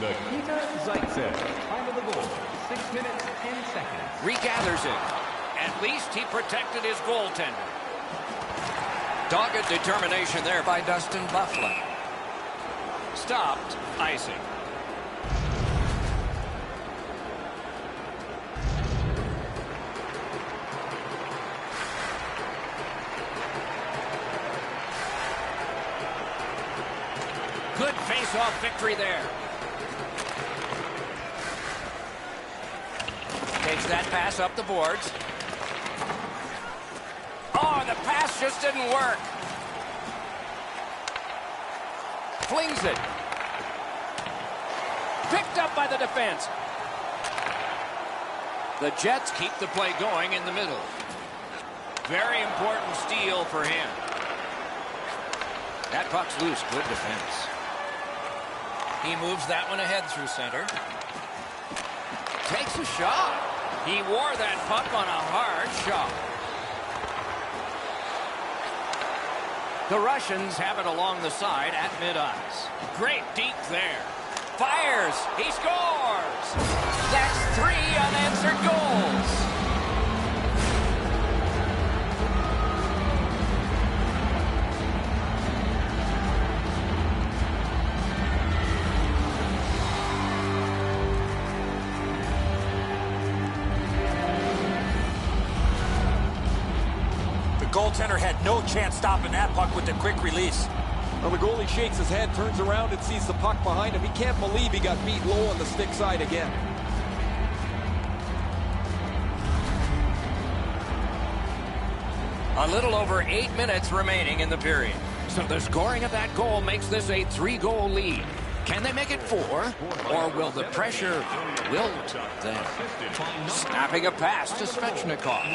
Nikita Zaitsev. Time of the goal, 6 minutes, 10 seconds. Regathers it. At least he protected his goaltender. Dogged determination there by Dustin Byfuglien. Stopped icing. Good face-off victory there. Takes that pass up the boards. Oh, the pass just didn't work. Flings it. Picked up by the defense. The Jets keep the play going in the middle. Very important steal for him. That puck's loose. Good defense. He moves that one ahead through center. Takes a shot. He wore that puck on a hard shot. The Russians have it along the side at mid-ice. Great deep there. Fires. He scores. That's 3 unanswered goals. Goaltender had no chance stopping that puck with the quick release. Well, the goalie shakes his head, turns around, and sees the puck behind him. He can't believe he got beat low on the stick side again. A little over 8 minutes remaining in the period. So the scoring of that goal makes this a 3-goal lead. Can they make it 4? Or will the pressure wilt them? Snapping a pass to Svechnikov.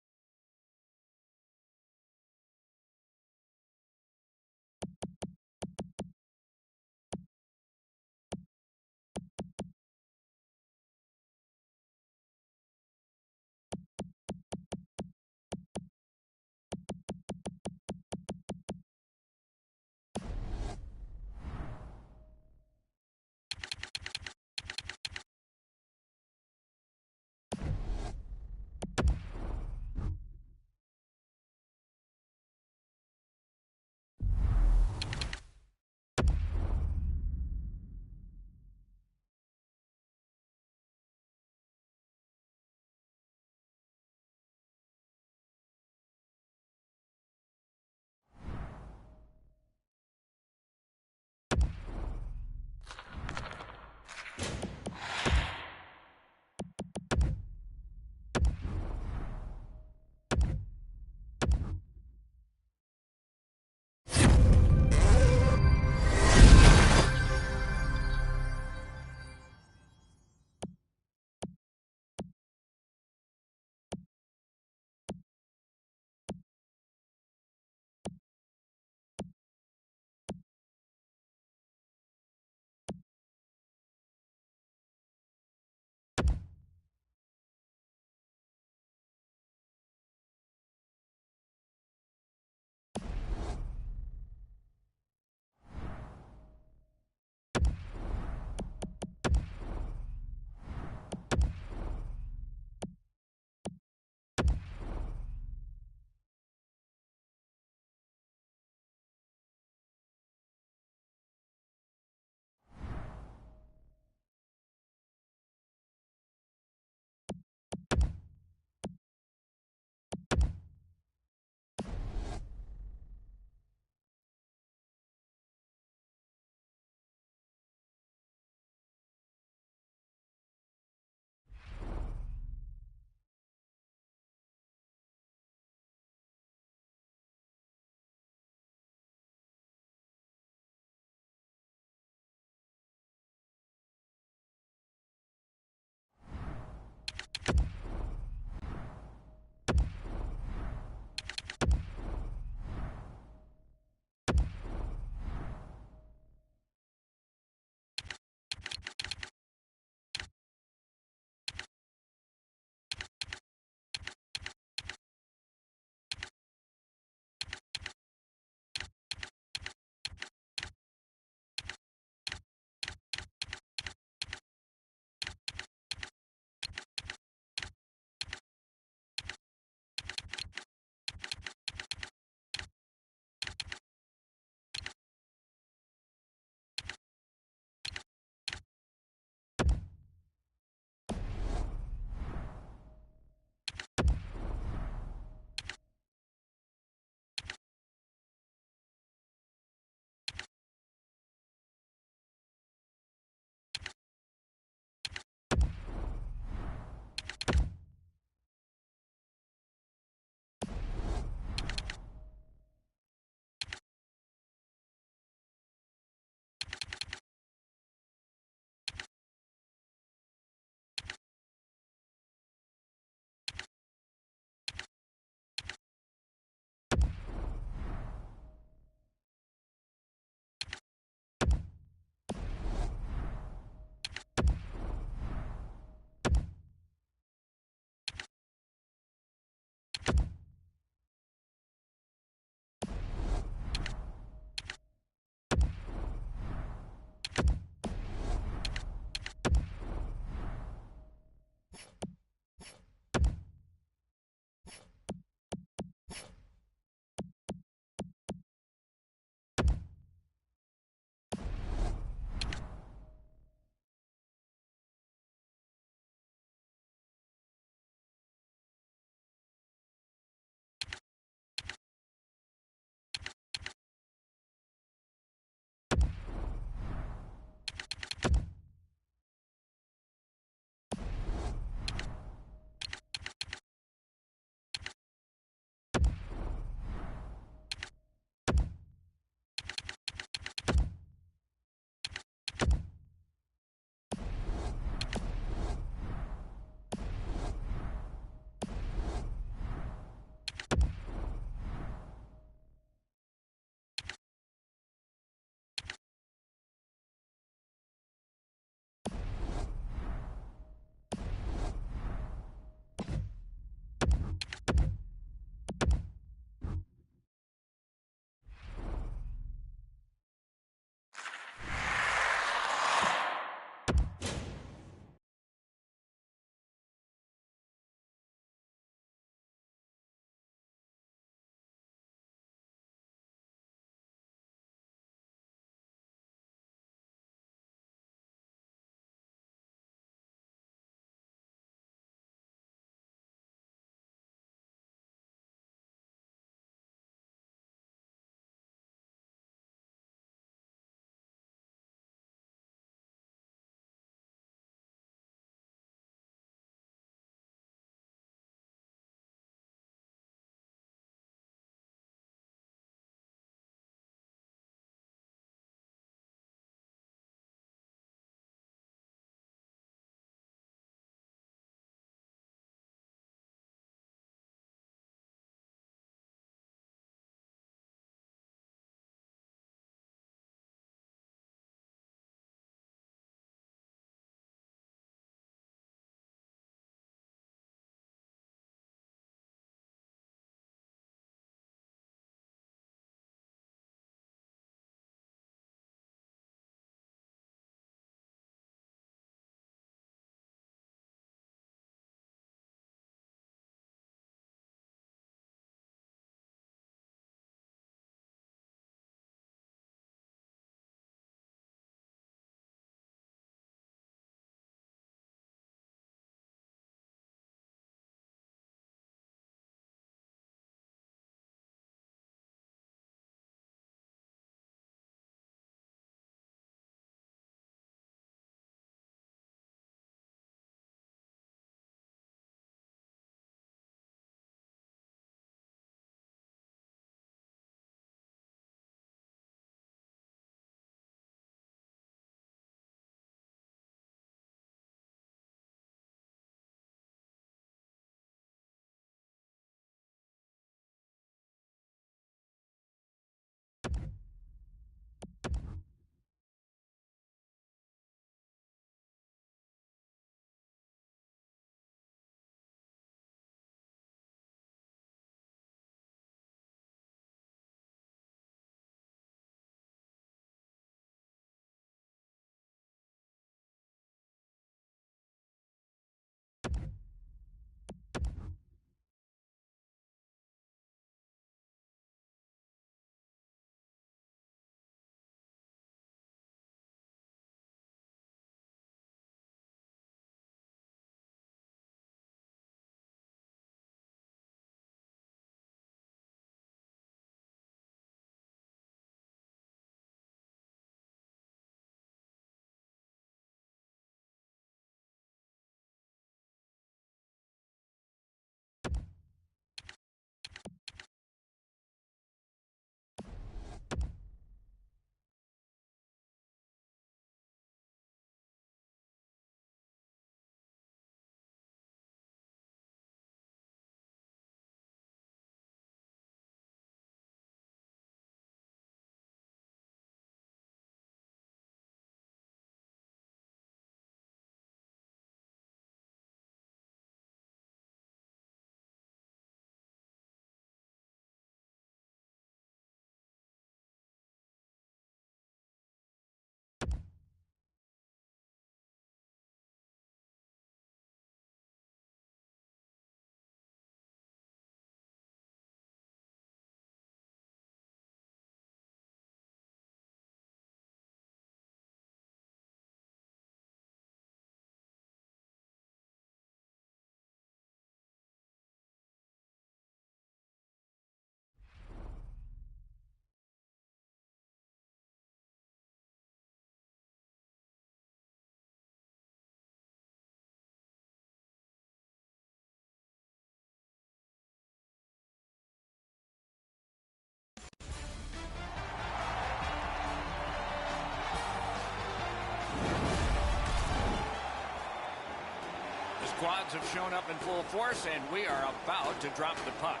squads have shown up in full force, and we are about to drop the puck.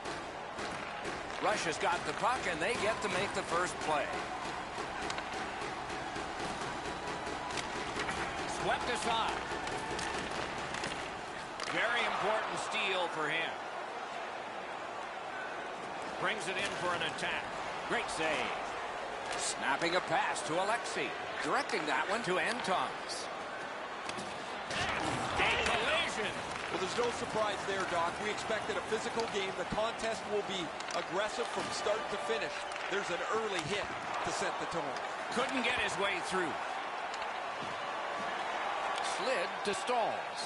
Russia's got the puck, and they get to make the first play. Swept aside. Very important steal for him. Brings it in for an attack. Great save. Snapping a pass to Alexei. Directing that one to Antons. A collision. Well, there's no surprise there, Doc. We expected a physical game. The contest will be aggressive from start to finish. There's an early hit to set the tone. Couldn't get his way through. Slid to Stalls.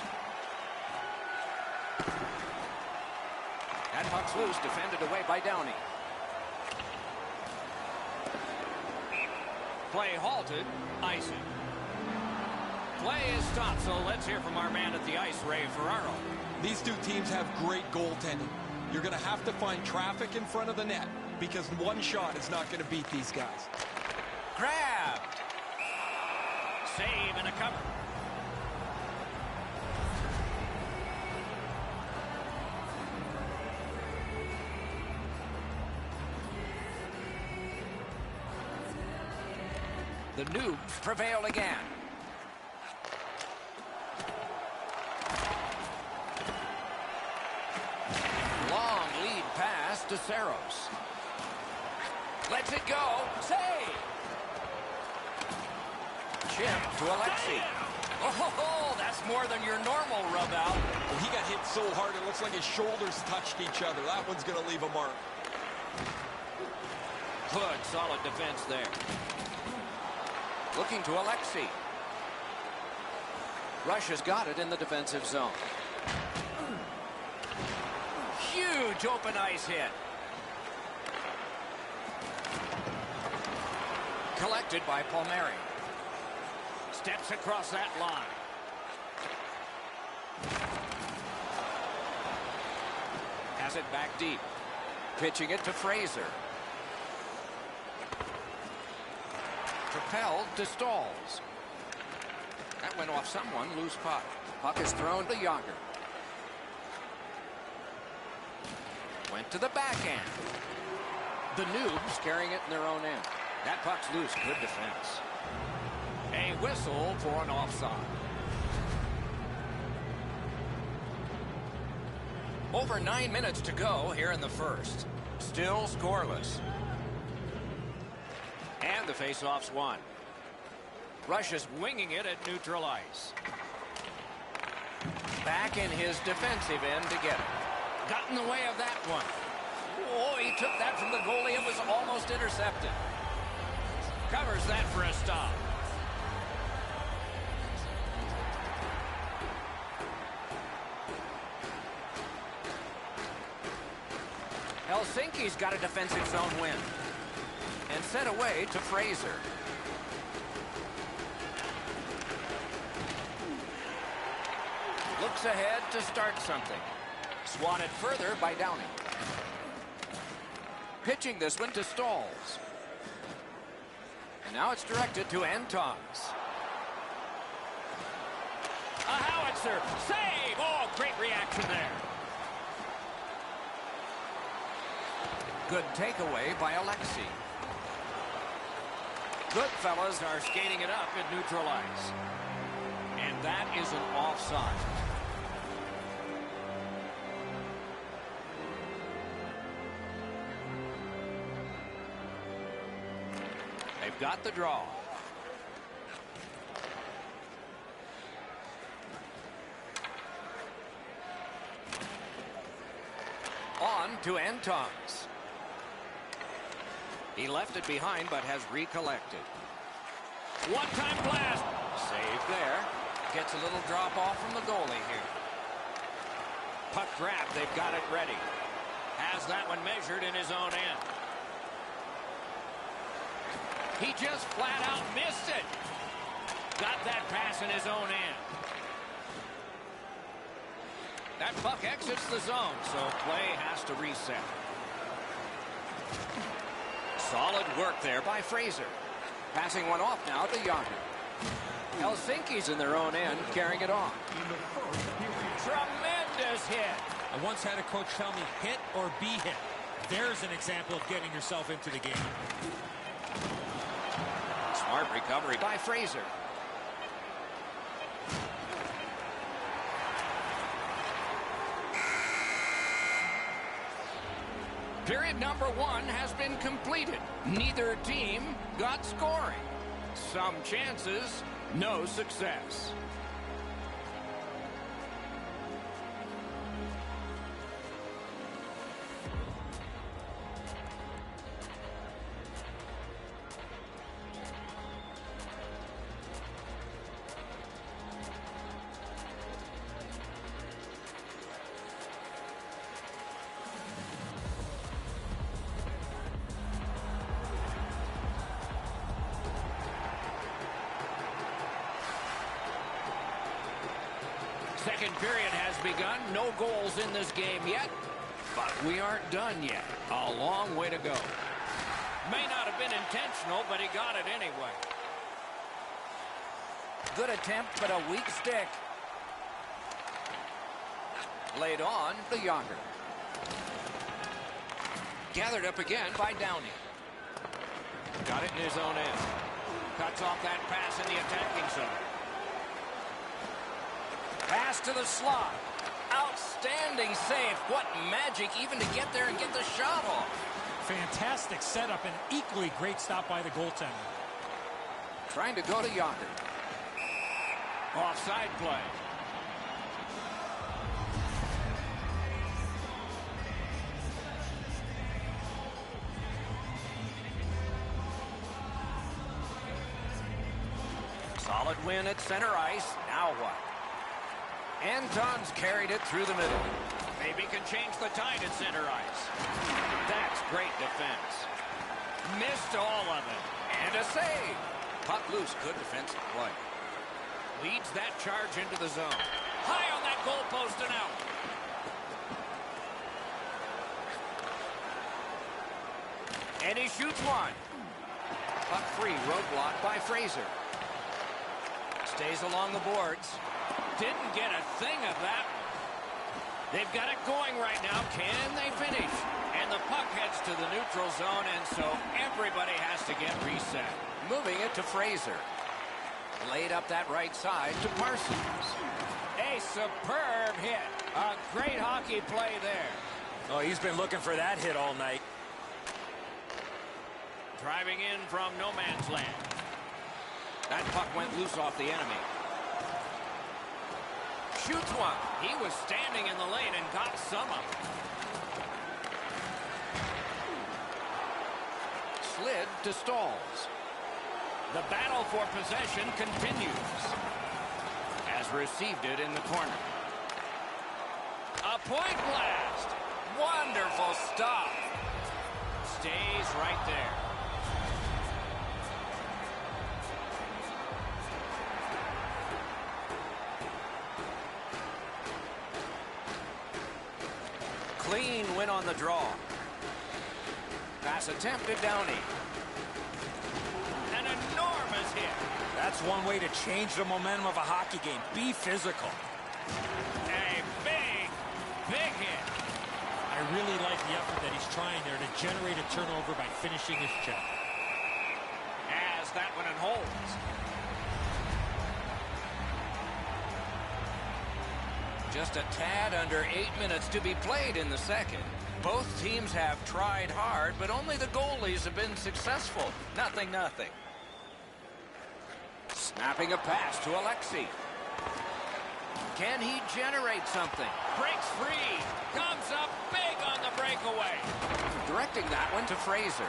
That puck's loose, defended away by Downey. Play halted, icing. Play is stopped, so let's hear from our man at the ice, Ray Ferraro. These two teams have great goaltending. You're going to have to find traffic in front of the net because one shot is not going to beat these guys. Grabbed. Save and a cover. The Noobs prevail again. Long lead pass to Saros. Lets it go. Save. Chip to Alexei. Oh, that's more than your normal rub out. Well, he got hit so hard it looks like his shoulders touched each other. That one's going to leave a mark. Good, solid defense there. Looking to Alexei. Russia's got it in the defensive zone. Huge open ice hit. Collected by Palmieri. Steps across that line. Has it back deep. Pitching it to Fraser. Propelled to Stalls. That went off someone. Loose puck. Puck is thrown to Yager. Went to the backhand. The Noobs carrying it in their own end. That puck's loose. Good defense. A whistle for an offside. Over 9 minutes to go here in the first. Still scoreless. And the faceoff's won. Russia's winging it at neutral ice. Back in his defensive end to get it. Got in the way of that one. Oh, he took that from the goalie. It was almost intercepted. Covers that for a stop. Helsinki's got a defensive zone win. And sent away to Fraser. Looks ahead to start something. Swatted further by Downey. Pitching this one to Stalls. And now it's directed to Antons. A howitzer. Save! Oh, great reaction there. Good takeaway by Alexei. Good fellas are skating it up at neutral ice. And that is an offside. They've got the draw. On to Antons. He left it behind, but has recollected. One-time blast. Save there. Gets a little drop off from the goalie here. Puck grab. They've got it ready. Has that one measured in his own end. He just flat out missed it. Got that pass in his own end. That puck exits the zone, so play has to reset. Solid work there by Fraser. Passing one off now to Yager. Helsinki's in their own end, carrying it on. tremendous hit. I once had a coach tell me, hit or be hit. There's an example of getting yourself into the game. Smart recovery by Fraser. Period number 1 has been completed. Neither team got scoring. Some chances, no success. Second period has begun. No goals in this game yet, but we aren't done yet. A long way to go. May not have been intentional, but he got it anyway. Good attempt, but a weak stick. Laid on the Yager. Gathered up again by Downey. Got it in his own end. Cuts off that pass in the attacking zone. Pass to the slot. Outstanding save. What magic even to get there and get the shot off. Fantastic setup and equally great stop by the goaltender. Trying to go to Yager. Offside play. Solid win at center ice. Now what? Anton's carried it through the middle. Maybe can change the tide at center ice. That's great defense. Missed all of it. And a save. Puck loose. Good defensive play. Leads that charge into the zone. High on that goalpost and out. And he shoots one. Puck free. Roadblock by Fraser. Stays along the boards. Didn't get a thing of that one. They've got it going right now. Can they finish? And the puck heads to the neutral zone, and so everybody has to get reset. Moving it to Fraser. Laid up that right side to Parsons. A superb hit. A great hockey play there. Oh, he's been looking for that hit all night. Driving in from no man's land. That puck went loose off the enemy. Shoots one. He was standing in the lane and got some of it. Slid to Stalls. The battle for possession continues. Has received it in the corner. A point blast. Wonderful stop. Stays right there. Clean win on the draw. Pass attempt to Downey. An enormous hit. That's one way to change the momentum of a hockey game. Be physical. A big, big hit. I really like the effort that he's trying there to generate a turnover by finishing his check. Has that one and holds. Just a tad under 8 minutes to be played in the second. Both teams have tried hard, but only the goalies have been successful. Nothing. Snapping a pass to Alexei. Can he generate something? Breaks free. Comes up big on the breakaway. Directing that one to Fraser.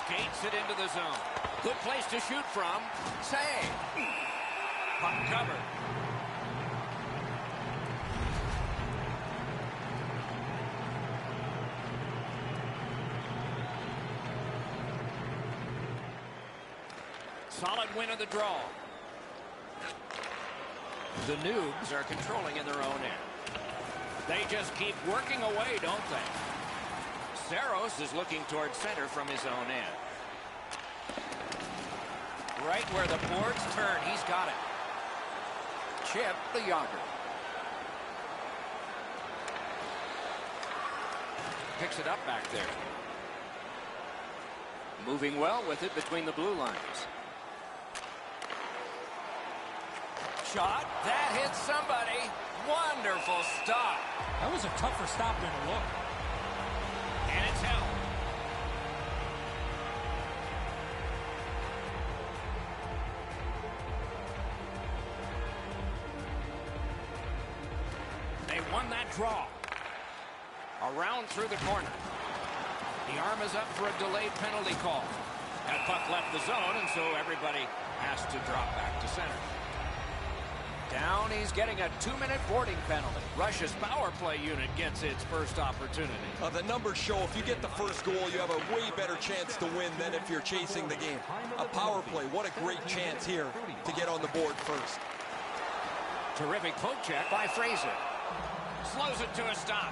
Skates it into the zone. Good place to shoot from. Save. Puck covered. Solid win of the draw. The Noobs are controlling in their own end. They just keep working away, don't they? Saros is looking towards center from his own end. Right where the boards turn, he's got it. Chip the Yager. Picks it up back there. Moving well with it between the blue lines. Shot. That hits somebody. Wonderful stop. That was a tougher stop than it looked. And it's held. They won that draw. Around through the corner. The arm is up for a delayed penalty call. That puck left the zone, and so everybody has to drop back to center. Down, he's getting a 2-minute boarding penalty. Russia's power play unit gets its first opportunity. The numbers show if you get the first goal, you have a way better chance to win than if you're chasing the game. A power play, what a great chance here to get on the board first. Terrific poke check by Fraser. Slows it to a stop.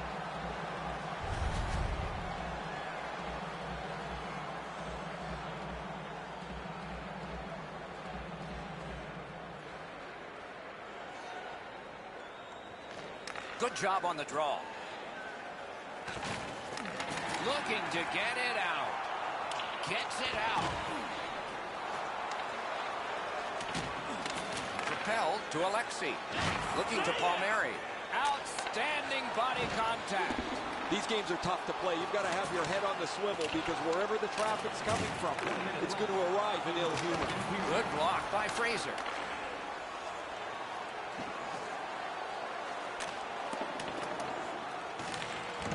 Good job on the draw. Looking to get it out. Gets it out. Propelled to Alexi. Looking to Palmieri. Outstanding body contact. These games are tough to play. You've got to have your head on the swivel because wherever the traffic's coming from, it's going to arrive in ill humor. Good block by Fraser.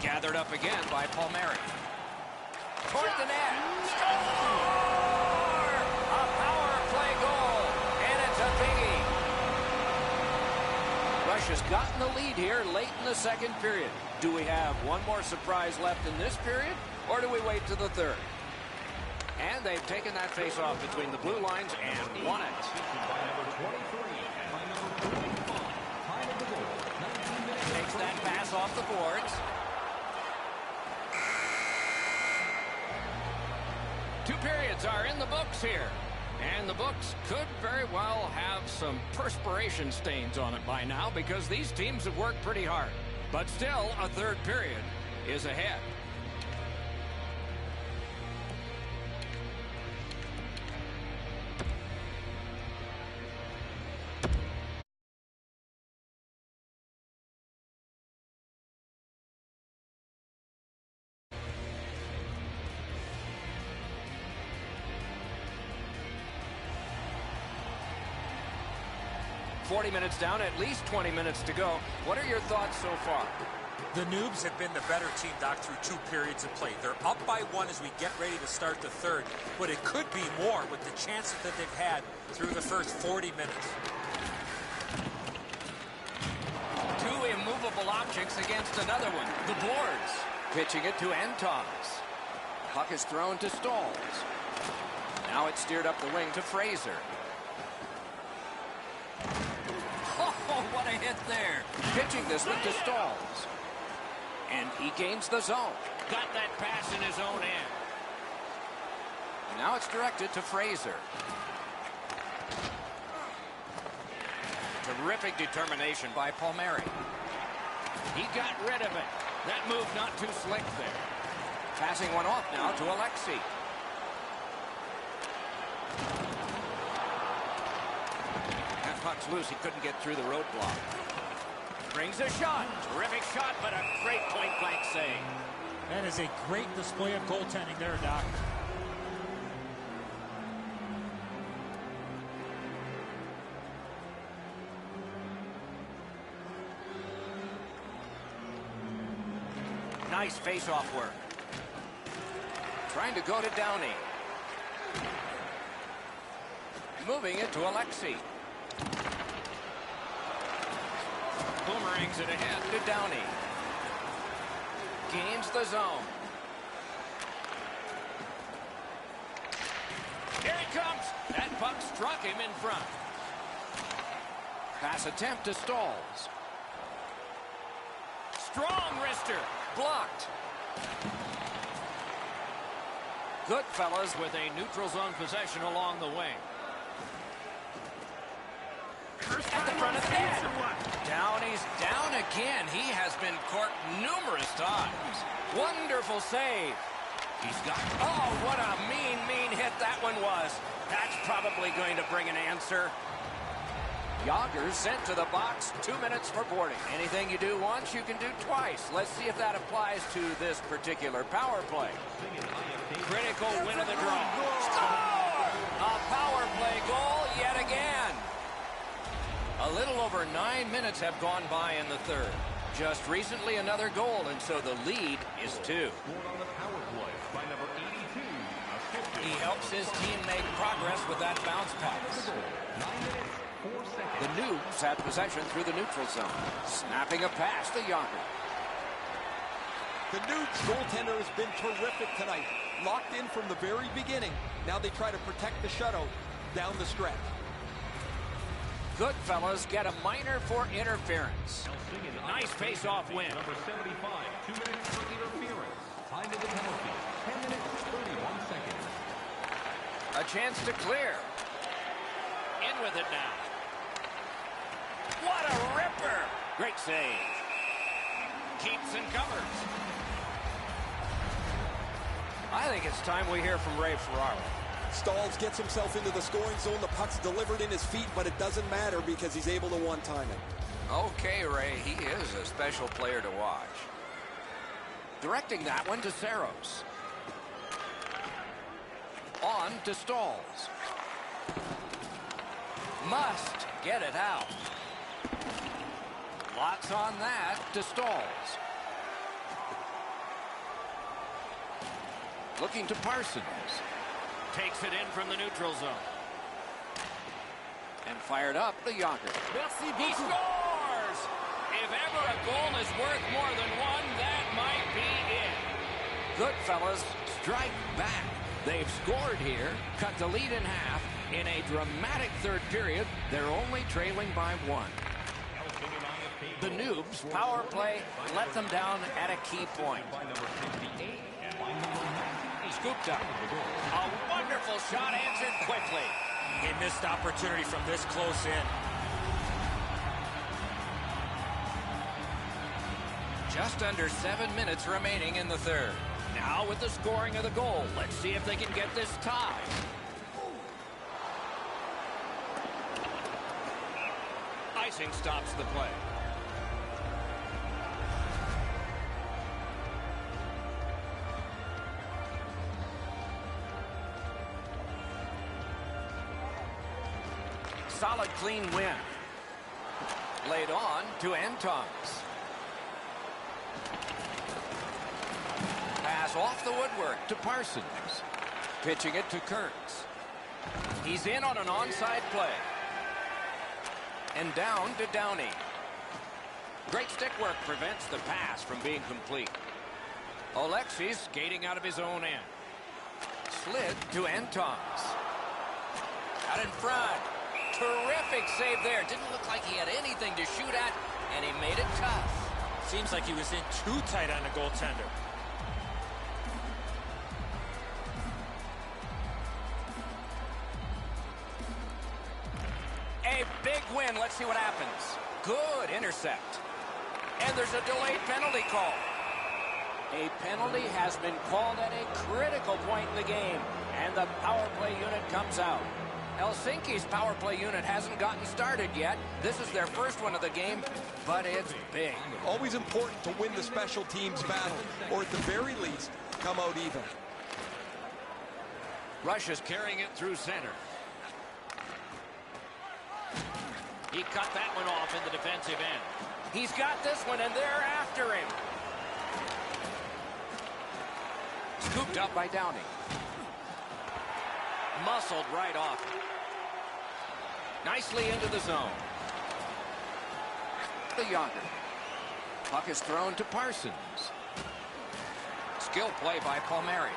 Gathered up again by Palmieri. Toward the net. Score! A power play goal. And it's a biggie. Russia's gotten the lead here late in the second period. Do we have one more surprise left in this period, or do we wait to the third? And they've taken that face-off between the blue lines and won it. Takes that pass off the boards. 2 periods are in the books here. And the books could very well have some perspiration stains on it by now because these teams have worked pretty hard. But still, a third period is ahead. $40 minutes down, at least 20 minutes to go. What are your thoughts so far? The Noobs have been the better team, Doc, through 2 periods of play. They're up by 1 as we get ready to start the third, but it could be more with the chances that they've had through the first 40 minutes. 2 immovable objects against another one, the boards. Pitching it to Antos. Puck is thrown to Stalls. Now it's steered up the wing to Fraser. Oh, what a hit there. Pitching this one to Stalls. And he gains the zone. Got that pass in his own end. And now it's directed to Fraser. Terrific determination by Palmieri. He got rid of it. That move not too slick there. Passing one off now to Alexi. That puck's loose. He couldn't get through the roadblock. Brings a shot. Terrific shot, but a great point-blank save. That is a great display of goaltending there, Doc. Nice face-off work. Trying to go to Downey. Moving it to Alexi. Boomerangs it ahead to Downey. Gains the zone. Here he comes. That puck struck him in front. Pass attempt to Stalls. Strong wrister. Blocked. Goodfellas with a neutral zone possession along the wing. At the front of the net. Downey's down again. He has been corked numerous times. Wonderful save. He's got... Oh, what a mean hit that one was. That's probably going to bring an answer. Yager sent to the box. 2 minutes for boarding. Anything you do once, you can do twice. Let's see if that applies to this particular power play. Critical win of the draw. Score! A power play goal yet again. A little over 9 minutes have gone by in the third. Just recently another goal, and so the lead is 2. He helps his team make progress with that bounce pass. The Noobs had possession through the neutral zone. Snapping a pass to Yager. The Noobs goaltender has been terrific tonight. Locked in from the very beginning. Now they try to protect the shutout down the stretch. Goodfellas get a minor for interference. Nice face-off win. Number 75, 2 minutes for interference. Time to the penalty, 10 minutes, 31 seconds. A chance to clear. In with it now. What a ripper! Great save. Keeps and covers. I think it's time we hear from Ray Ferraro. Stalls gets himself into the scoring zone. The puck's delivered in his feet, but it doesn't matter because he's able to one-time it. Okay, Ray, he is a special player to watch. Directing that one to Saros. On to Stalls. Must get it out. Lots on that to Stalls. Looking to Parsons. Takes it in from the neutral zone. And fired up to Yager. He scores! If ever a goal is worth more than one, that might be it. Goodfellas strike back. They've scored here, cut the lead in half. In a dramatic third period, they're only trailing by 1. The Noobs' power play let them down at a key point. Scooped up. A wonderful shot answered quickly. He missed opportunity from this close in. Just under 7 minutes remaining in the third. Now with the scoring of the goal, let's see if they can get this tied. Icing stops the play. Solid, clean win. Laid on to Antons. Pass off the woodwork to Parsons. Pitching it to Kurtz. He's in on an onside play. And down to Downey. Great stick work prevents the pass from being complete. Oleksi's skating out of his own end. Slid to Antons. Out in front. Terrific save there. Didn't look like he had anything to shoot at, and he made it tough. Seems like he was in too tight on the goaltender. A big win. Let's see what happens. Good intercept. And there's a delayed penalty call. A penalty has been called at a critical point in the game, and the power play unit comes out. Helsinki's power play unit hasn't gotten started yet. This is their first one of the game, but it's big. Always important to win the special teams battle, or at the very least, come out even. Russia's carrying it through center. He cut that one off in the defensive end. He's got this one, and they're after him. Scooped up by Downey. Muscled right off. Nicely into the zone. The Yager. Puck is thrown to Parsons. Skill play by Palmieri.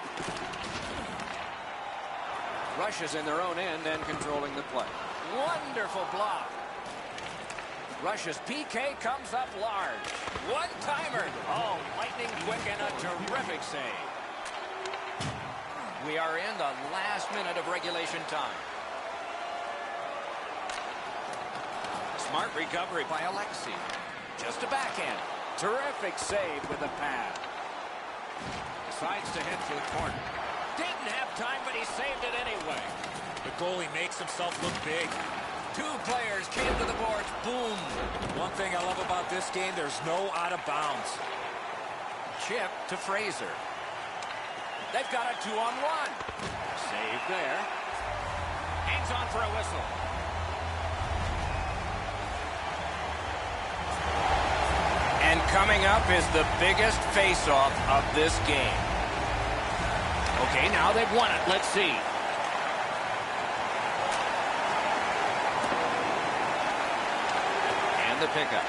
Russia's in their own end and controlling the play. Wonderful block. Russia's PK comes up large. One-timer. Oh, lightning quick and a terrific save. We are in the last minute of regulation time. Smart recovery by Alexei. Just a backhand. Terrific save with a pad. Decides to head for the corner. Didn't have time, but he saved it anyway. The goalie makes himself look big. Two players came to the boards. Boom. One thing I love about this game, there's no out of bounds. Chip to Fraser. They've got a 2-on-1. Save there. Hangs on for a whistle. And coming up is the biggest face-off of this game. Okay, now they've won it. Let's see. And the pickup.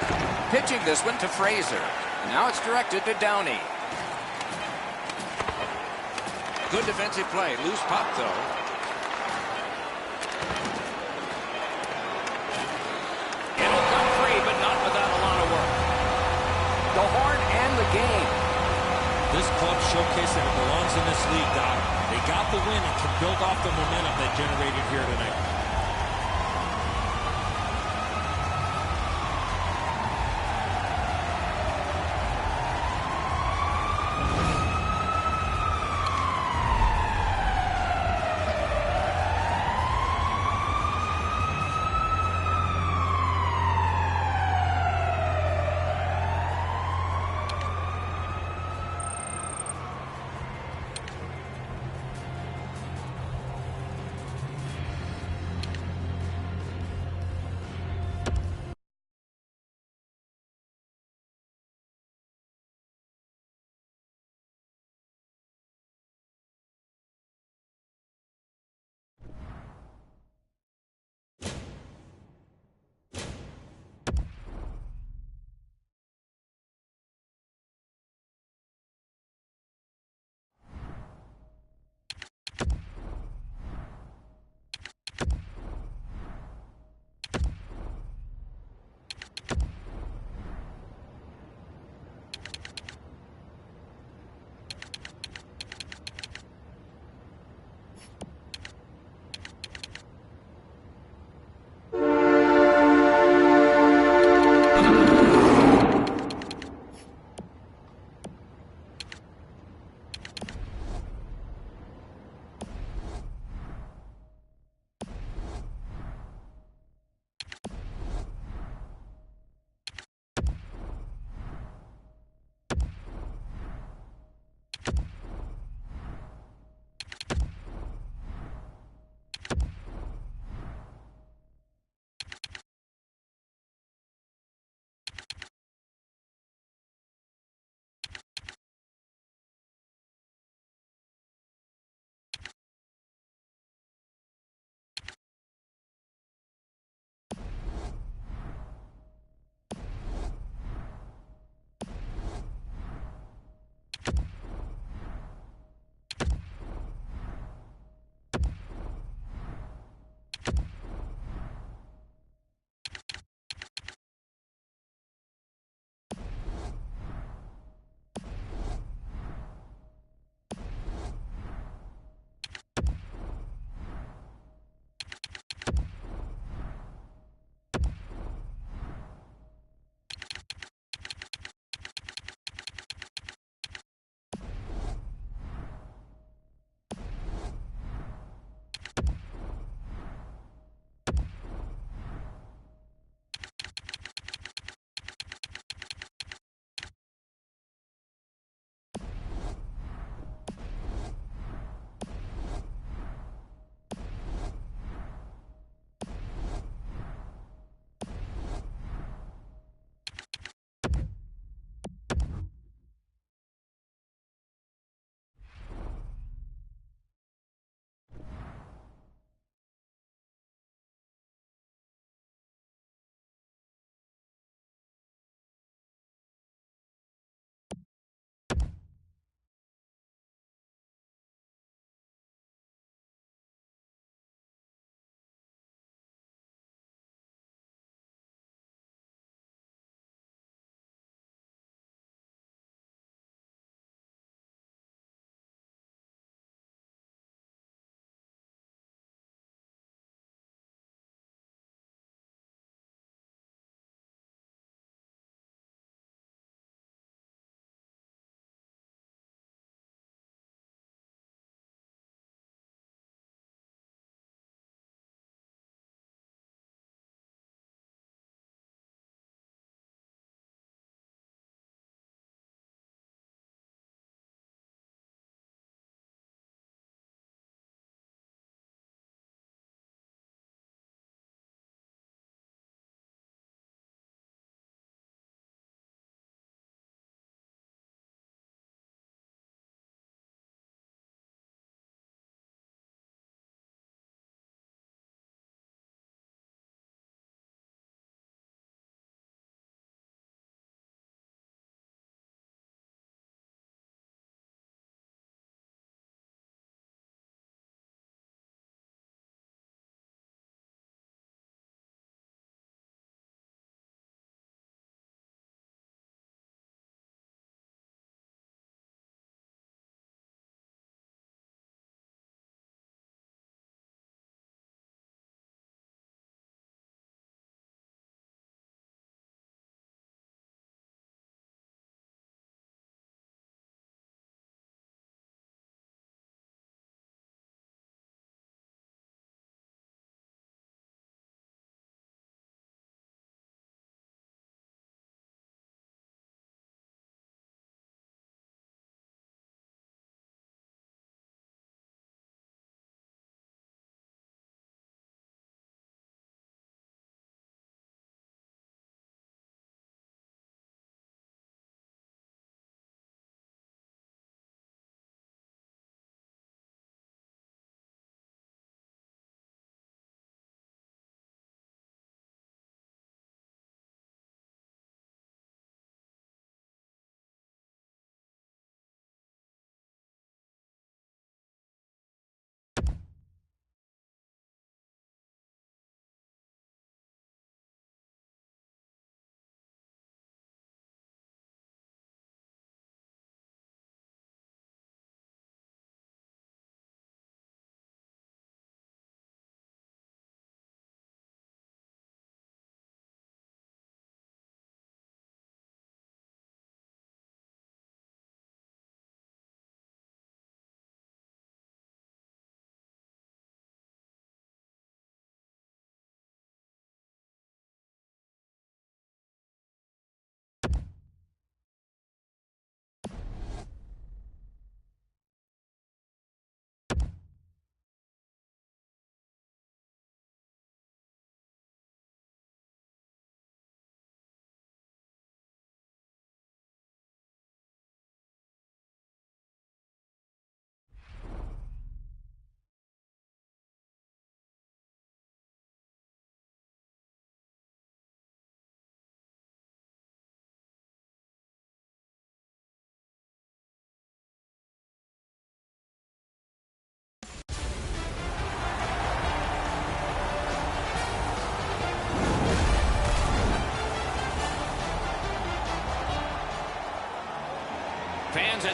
Pitching this one to Fraser. Now it's directed to Downey. Good defensive play. Loose puck, though. It'll come free, but not without a lot of work. The horn and the game. This club showcased that it belongs in this league, Doc. They got the win and can build off the momentum they generated here tonight.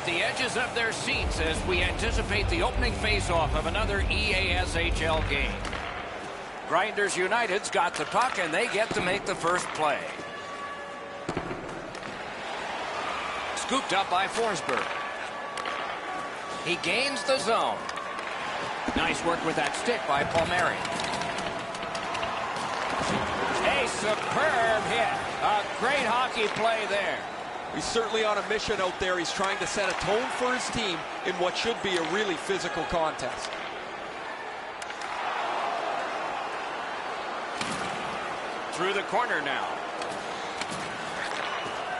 the edges of their seats as we anticipate the opening face-off of another EASHL game. Grinders United's got the puck, and they get to make the first play. Scooped up by Forsberg. He gains the zone. Nice work with that stick by Palmieri. A superb hit. A great hockey play there. He's certainly on a mission out there. He's trying to set a tone for his team in what should be a really physical contest. Through the corner now.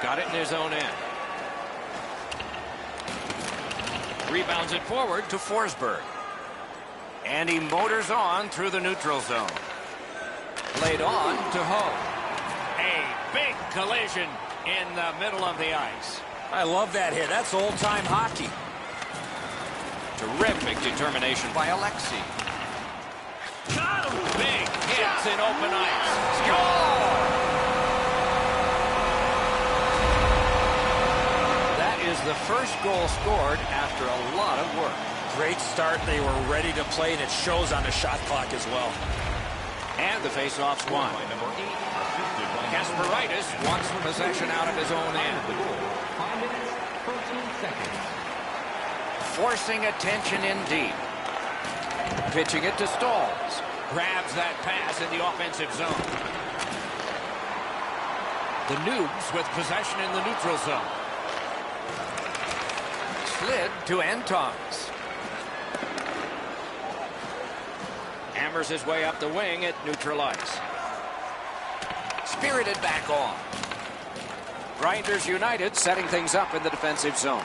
Got it in his own end. Rebounds it forward to Forsberg. And he motors on through the neutral zone. Played on to Ho. A big collision in the middle of the ice. I love that hit. That's old-time hockey. Terrific determination by Alexei. Got him! Big hits in open ice. Score! That is the first goal scored after a lot of work. Great start. They were ready to play, and it shows on the shot clock as well. And the faceoff's won. Kasparaitis wants possession out of his own end. 5 minutes, 13 seconds. Forcing attention in deep. Pitching it to Stalls. Grabs that pass in the offensive zone. The Noobs with possession in the neutral zone. Slid to Antons. Hammers his way up the wing at neutral ice. Spirited back on. Grinders United setting things up in the defensive zone.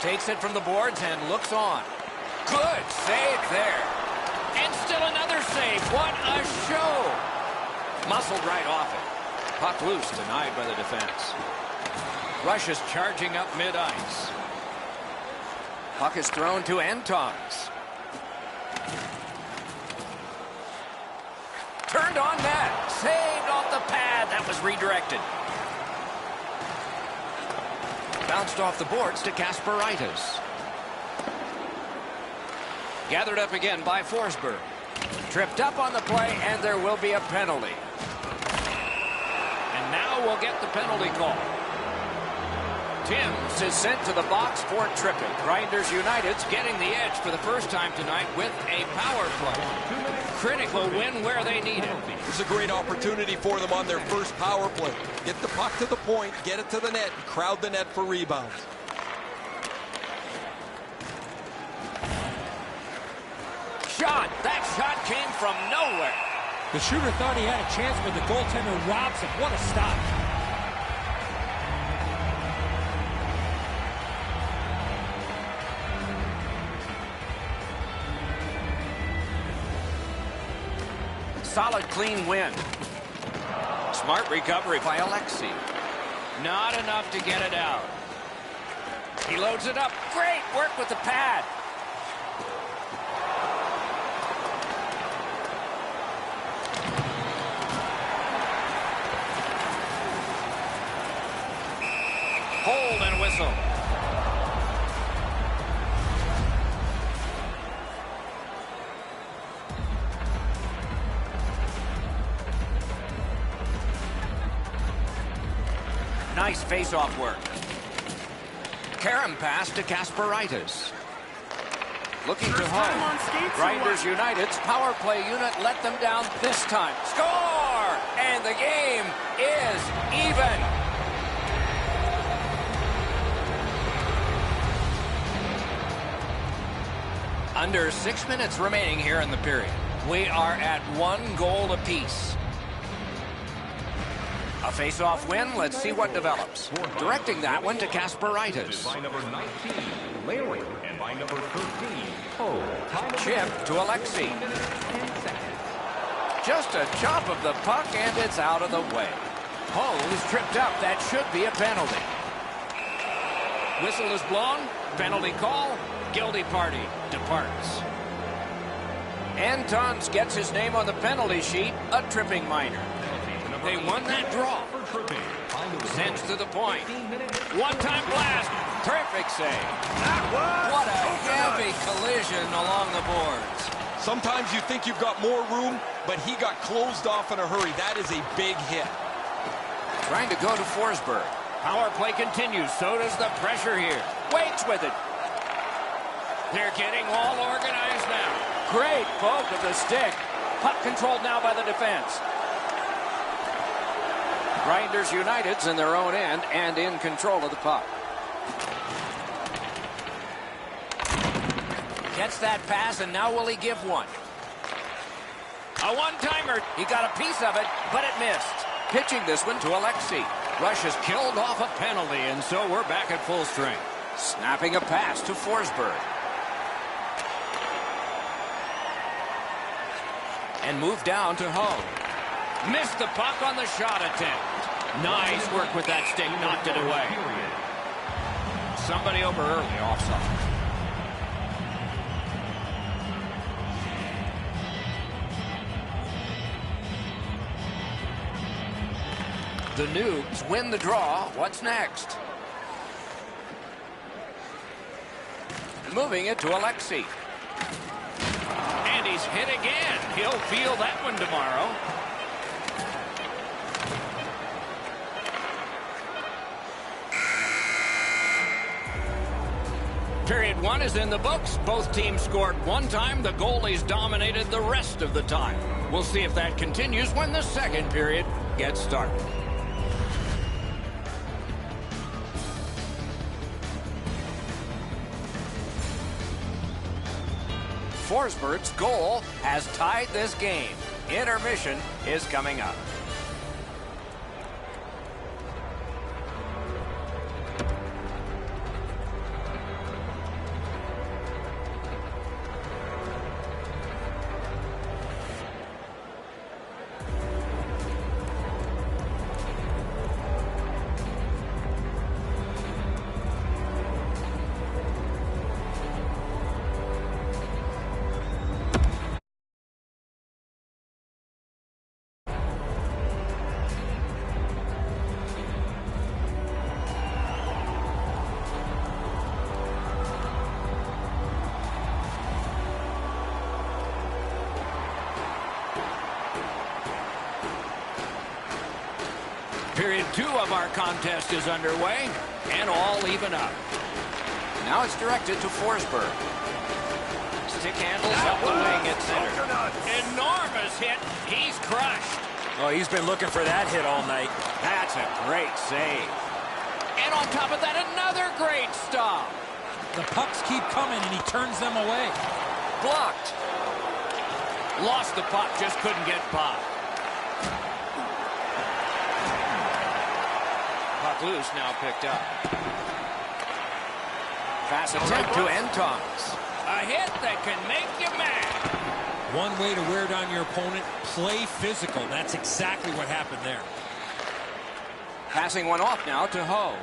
Takes it from the boards and looks on. Good save there. And still another save. What a show. Muscled right off it. Puck loose, denied by the defense. Rush is charging up mid-ice. Puck is thrown to Antons. Turned on net. Saved off the pad. That was redirected. Bounced off the boards to Kasparaitis. Gathered up again by Forsberg. Tripped up on the play, and there will be a penalty. And now we'll get the penalty call. Timms is sent to the box for tripping. Grinders United's getting the edge for the first time tonight with a power play. Critical win where they need it. It's a great opportunity for them on their first power play. Get the puck to the point, get it to the net, and crowd the net for rebounds. Shot. That shot came from nowhere. The shooter thought he had a chance, but the goaltender robs him. What a stop. Solid, clean win. Smart recovery by Alexei. Not enough to get it out. He loads it up. Great work with the pad. Hold and whistle. Nice face-off work. Karam pass to Kasparaitis. Looking to home. Grinders United's power play unit let them down this time. Score! And the game is even. Under 6 minutes remaining here in the period. We are at 1 goal apiece. A face-off win. Let's see what develops. Directing that one to Kasparaitis. By number 19, Larry, and by number 13, oh, Chip to Alexei. Just a chop of the puck, and it's out of the way. Ho's tripped up. That should be a penalty. Whistle is blown. Penalty call. Guilty party departs. Antons gets his name on the penalty sheet. A tripping minor. They won that draw. Sends to the point. One-time blast. Terrific save. What a heavy collision along the boards. Sometimes you think you've got more room, but he got closed off in a hurry. That is a big hit. Trying to go to Forsberg. Power play continues. So does the pressure here. Waits with it. They're getting all organized now. Great poke of the stick. Puck controlled now by the defense. Grinders United's in their own end and in control of the puck. Gets that pass, and now will he give one? A one-timer. He got a piece of it, but it missed. Pitching this one to Alexei. Rush has killed off a penalty, and so we're back at full strength. Snapping a pass to Forsberg. And move down to Ho. Missed the puck on the shot attempt. Nice work with that stick, knocked it away. Somebody over early, offside. The Noobs win the draw. What's next? Moving it to Alexei. And he's hit again. He'll feel that one tomorrow. Period one is in the books. Both teams scored one time. The goalies dominated the rest of the time. We'll see if that continues when the second period gets started. Forsberg's goal has tied this game. Intermission is coming up. Period two of our contest is underway, and all even up. Now it's directed to Forsberg. Stick handles up the wing at center. Enormous hit. He's crushed. Well, he's been looking for that hit all night. That's a great save. And on top of that, another great stop. The pucks keep coming, and he turns them away. Blocked. Lost the puck, just couldn't get by. Puck loose, now picked up. Pass attempt to Antons. A hit that can make you mad. One way to wear down your opponent, play physical. That's exactly what happened there. Passing one off now to Ho.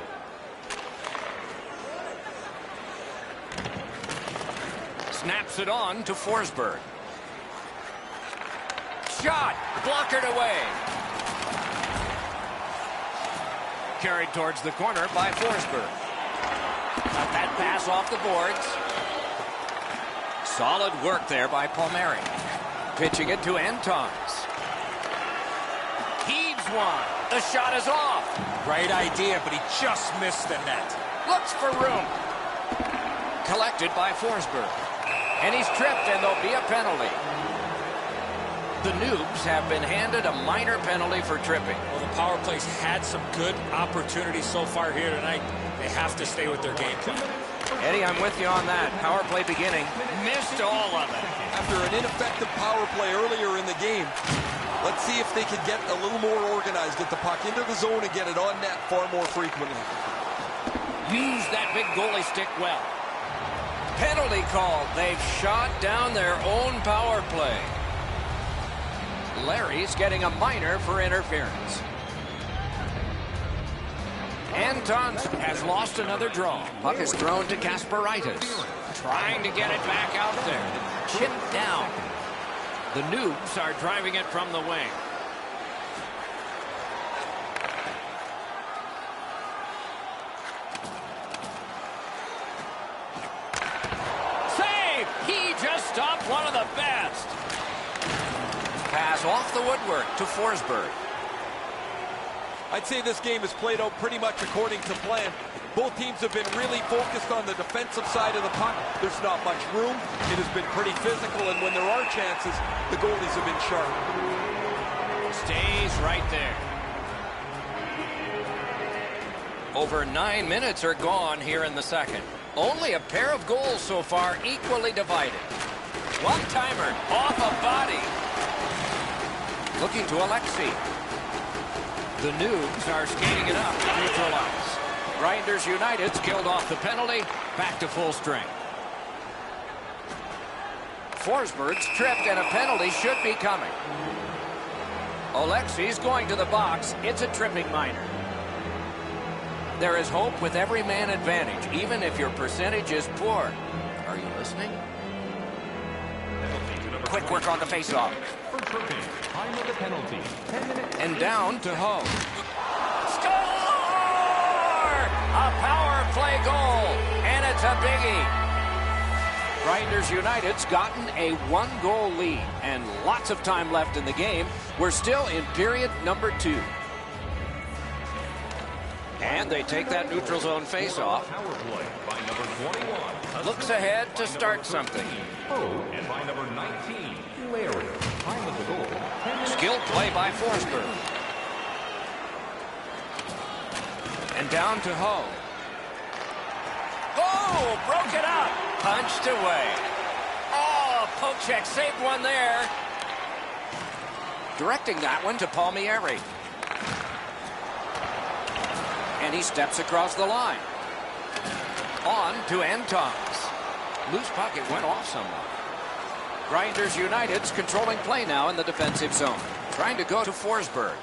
Snaps it on to Forsberg. Shot! Blockered away. Carried towards the corner by Forsberg. Got that pass off the boards. Solid work there by Palmieri. Pitching it to Antons. Heaves one. The shot is off. Right idea, but he just missed the net. Looks for room. Collected by Forsberg. And he's tripped, and there'll be a penalty. The Noobs have been handed a minor penalty for tripping. Well, the power play's had some good opportunities so far here tonight. They have to stay with their game plan. Eddie, I'm with you on that. Power play beginning. Missed all of it. After an ineffective power play earlier in the game, let's see if they can get a little more organized, get the puck into the zone and get it on net far more frequently. Use that big goalie stick well. Penalty called. They've shot down their own power play. Larry's getting a minor for interference. Antons has lost another draw. Puck is thrown to Kasparaitis. Trying to get it back out there. Chipped down. The Noobs are driving it from the wing. off the woodwork to Forsberg. I'd say this game has played out pretty much according to plan. Both teams have been really focused on the defensive side of the puck. There's not much room. It has been pretty physical, and when there are chances, the goalies have been sharp. Stays right there. Over 9 minutes are gone here in the second. Only a pair of goals so far, equally divided. One-timer off a body. Looking to Alexei. The Noobs are skating it up to neutral ice. Grinders United's killed off the penalty. Back to full strength. Forsberg's tripped and a penalty should be coming. Alexei's going to the box. It's a tripping minor. There is hope with every man advantage, even if your percentage is poor. Are you listening? Quick work on the faceoff. For tripping, time of the penalty, 10 minutes. And down to Ho. Score! A power play goal, and it's a biggie. Grinders United's gotten a 1-goal lead, and lots of time left in the game. We're still in period number 2. And they take that neutral zone face-off. Power play by number 21. Looks ahead to start something. And by number 19, Larry. Time of the goal, 10 minutes. Skilled play by Forsberg. And down to Ho. Oh, broke it up. Punched away. Oh, poke check saved one there. Directing that one to Palmieri. And he steps across the line. On to Antons. Loose puck, it went off somewhere. Grinders United's controlling play now in the defensive zone. Trying to go to Forsberg.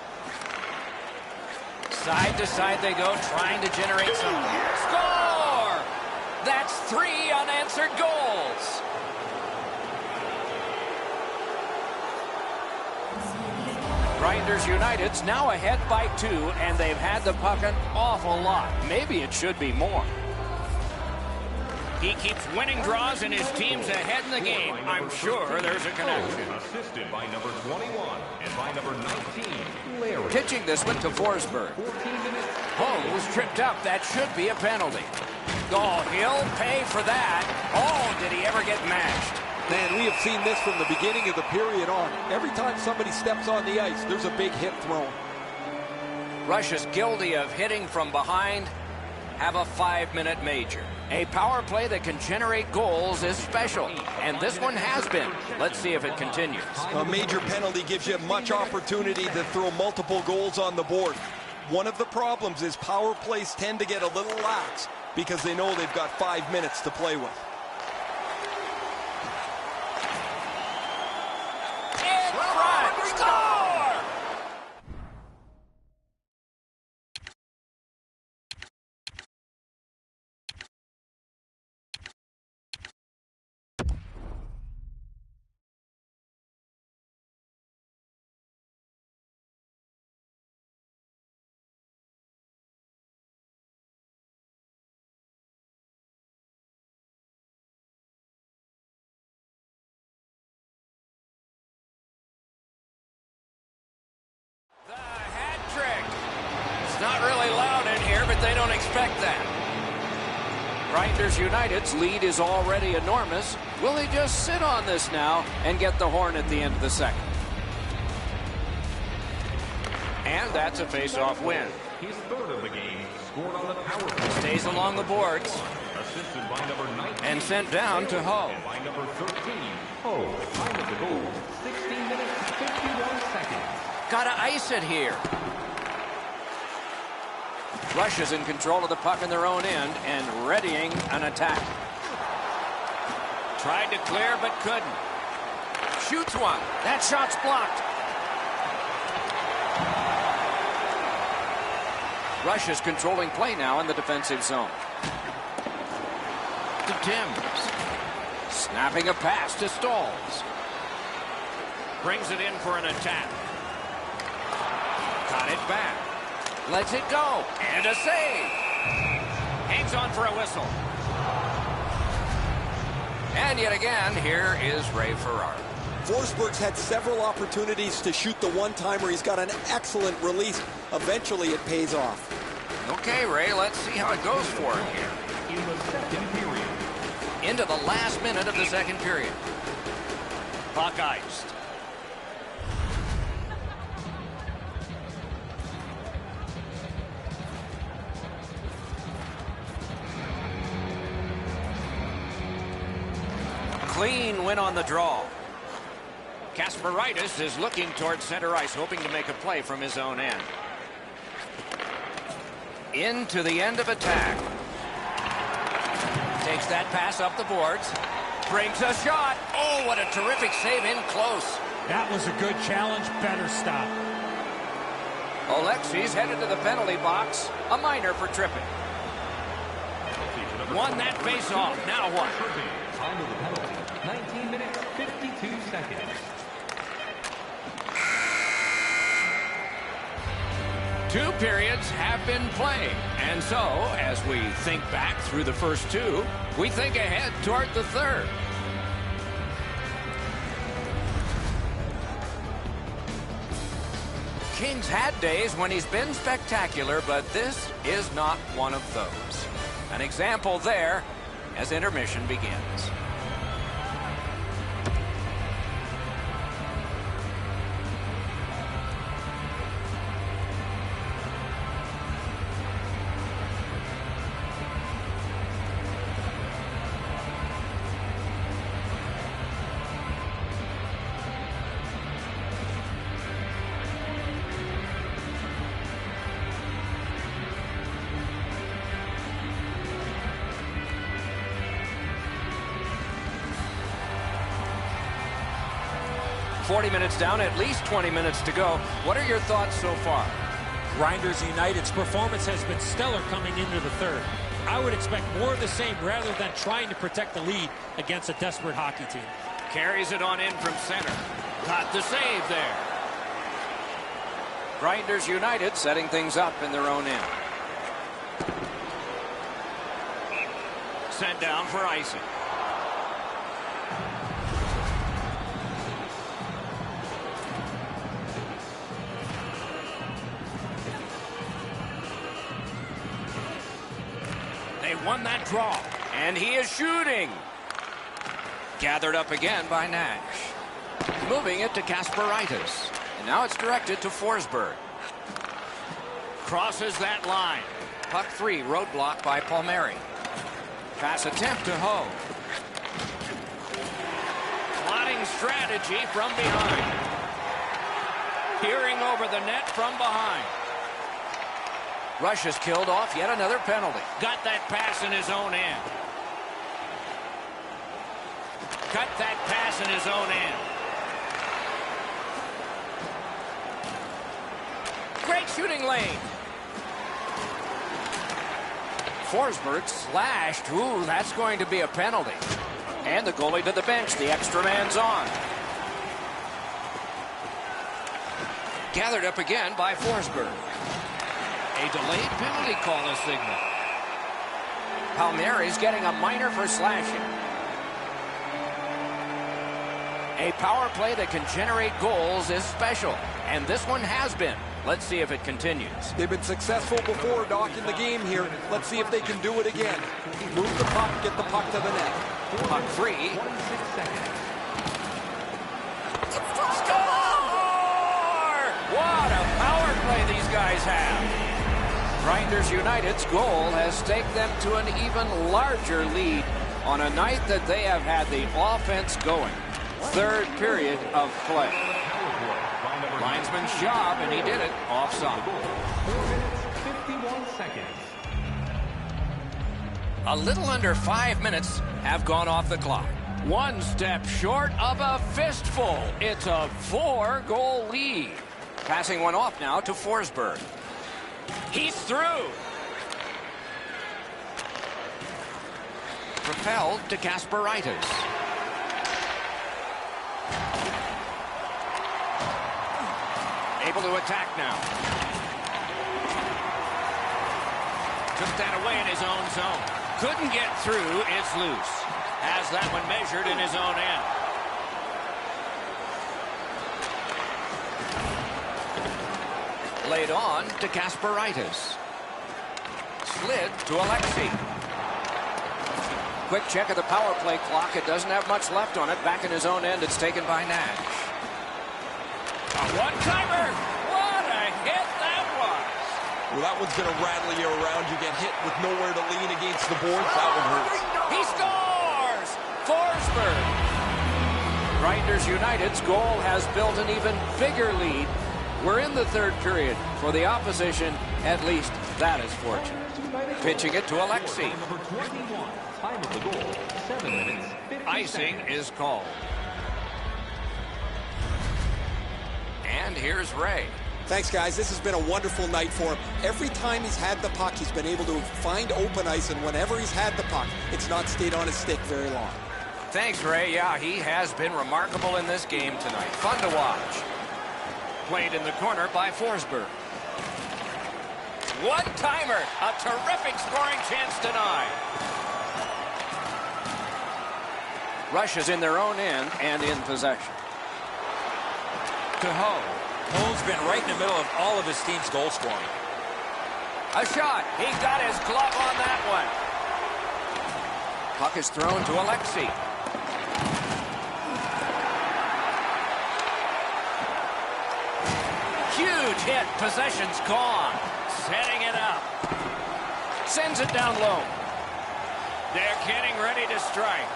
Side to side they go, trying to generate some. Score! That's 3 unanswered goals. Grinders United's now ahead by 2, and they've had the puck an awful lot. Maybe it should be more. He keeps winning draws, and his team's ahead in the game. I'm sure there's a connection. Assisted by number 21 and by number 19, Larry. Pitching this one to Forsberg. 14 minutes. Ho's tripped up. That should be a penalty. Oh, he'll pay for that. Oh, did he ever get mashed? Man, we have seen this from the beginning of the period on. Every time somebody steps on the ice, there's a big hit thrown. Russia's guilty of hitting from behind. Have a 5-minute major. A power play that can generate goals is special, and this one has been. Let's see if it continues. A major penalty gives you much opportunity to throw multiple goals on the board. One of the problems is power plays tend to get a little lax because they know they've got 5 minutes to play with. In front! Score! The hat trick. It's not really loud in here, but they don't expect that. Grinders United's lead is already enormous. Will they just sit on this now and get the horn at the end of the second? And that's a face-off win. His third of the game, scored on the power play. Stays along the boards Assisted by number 19 and sent down to Ho. and by number 13, Ho. Time of the goal, 16 minutes, 51 seconds. Gotta ice it here. Russia's in control of the puck in their own end and readying an attack. Tried to clear but couldn't. Shoots one. That shot's blocked. Russia's controlling play now in the defensive zone. To Timms. Snapping a pass to Stalls. Brings it in for an attack. Got it back. Lets it go. And a save. Hangs on for a whistle. And yet again, here is Ray Ferraro. Forsberg's had several opportunities to shoot the one-timer. He's got an excellent release. Eventually, it pays off. Okay, Ray, let's see how it goes for him here. In the second period. Into the last minute of the second period. Puck iced. Clean win on the draw. Kasparaitis is looking towards center ice, hoping to make a play from his own end. Into the end of attack. Takes that pass up the boards. Brings a shot. Oh, what a terrific save in close. That was a good challenge. Better stop. Alexei's headed to the penalty box. A minor for tripping. Won that face-off. Now what? Time of the penalty, 19 minutes, 52 seconds. Two periods have been played. And so, as we think back through the first two, we think ahead toward the third. Kings had days when he's been spectacular, but this is not one of those. An example there as intermission begins. Minutes down, at least 20 minutes to go. What are your thoughts so far? Grinders United's performance has been stellar coming into the third. I would expect more of the same rather than trying to protect the lead against a desperate hockey team. Carries it on in from center. Got the save there. Grinders United setting things up in their own end. Sent down for icing. Won that draw, and he is shooting. Gathered up again by Nash. Moving it to Kasparaitis, and now it's directed to Forsberg. Crosses that line. Puck free, roadblock by Palmieri. Pass attempt to Ho. Plotting strategy from behind. Peering over the net from behind. Rush has killed off yet another penalty. Got that pass in his own end. Cut that pass in his own end. Great shooting lane. Forsberg slashed. Ooh, that's going to be a penalty. And the goalie to the bench. The extra man's on. Gathered up again by Forsberg. A delayed penalty call is signaled. Palmieri's getting a minor for slashing. A power play that can generate goals is special, and this one has been. Let's see if it continues. They've been successful before, Doc, in the game here. Let's see if they can do it again. Move the puck, get the puck to the net. Puck free. 26 seconds. Score! What a power play these guys have. Grinders United's goal has taken them to an even larger lead on a night that they have had the offense going. Third period of play. Linesman's job, and he did it offside. 4 minutes, 51 seconds. A little under 5 minutes have gone off the clock. One step short of a fistful. It's a 4-goal lead. Passing one off now to Forsberg. He's through. Propelled to Kasparaitis. Able to attack now. Took that away in his own zone. Couldn't get through. It's loose. Has that one measured in his own end. played on to Kasparaitis. Slid to Alexei. Quick check of the power play clock. It doesn't have much left on it. Back in his own end, it's taken by Nash. A one-timer. What a hit that was. Well, that one's going to rattle you around. You get hit with nowhere to lean against the board. That one hurts. He scores! Forsberg. Grinders United's goal has built an even bigger lead. We're in the third period. For the opposition, at least that is fortunate. Pitching it to Alexei. Number 21. Time of the goal, 7 minutes, 50 Icing seconds. is called. And here's Ray. Thanks, guys. This has been a wonderful night for him. Every time he's had the puck, he's been able to find open ice, and whenever he's had the puck, it's not stayed on his stick very long. Thanks, Ray. Yeah, he has been remarkable in this game tonight. Fun to watch. Played in the corner by Forsberg. One-timer. A terrific scoring chance denied. Rush is in their own end and in possession. To Ho. Ho's been right in the middle of all of his team's goal scoring. A shot. He got his glove on that one. Puck is thrown to Alexei. Huge hit. Possession's gone. Setting it up. Sends it down low. They're getting ready to strike.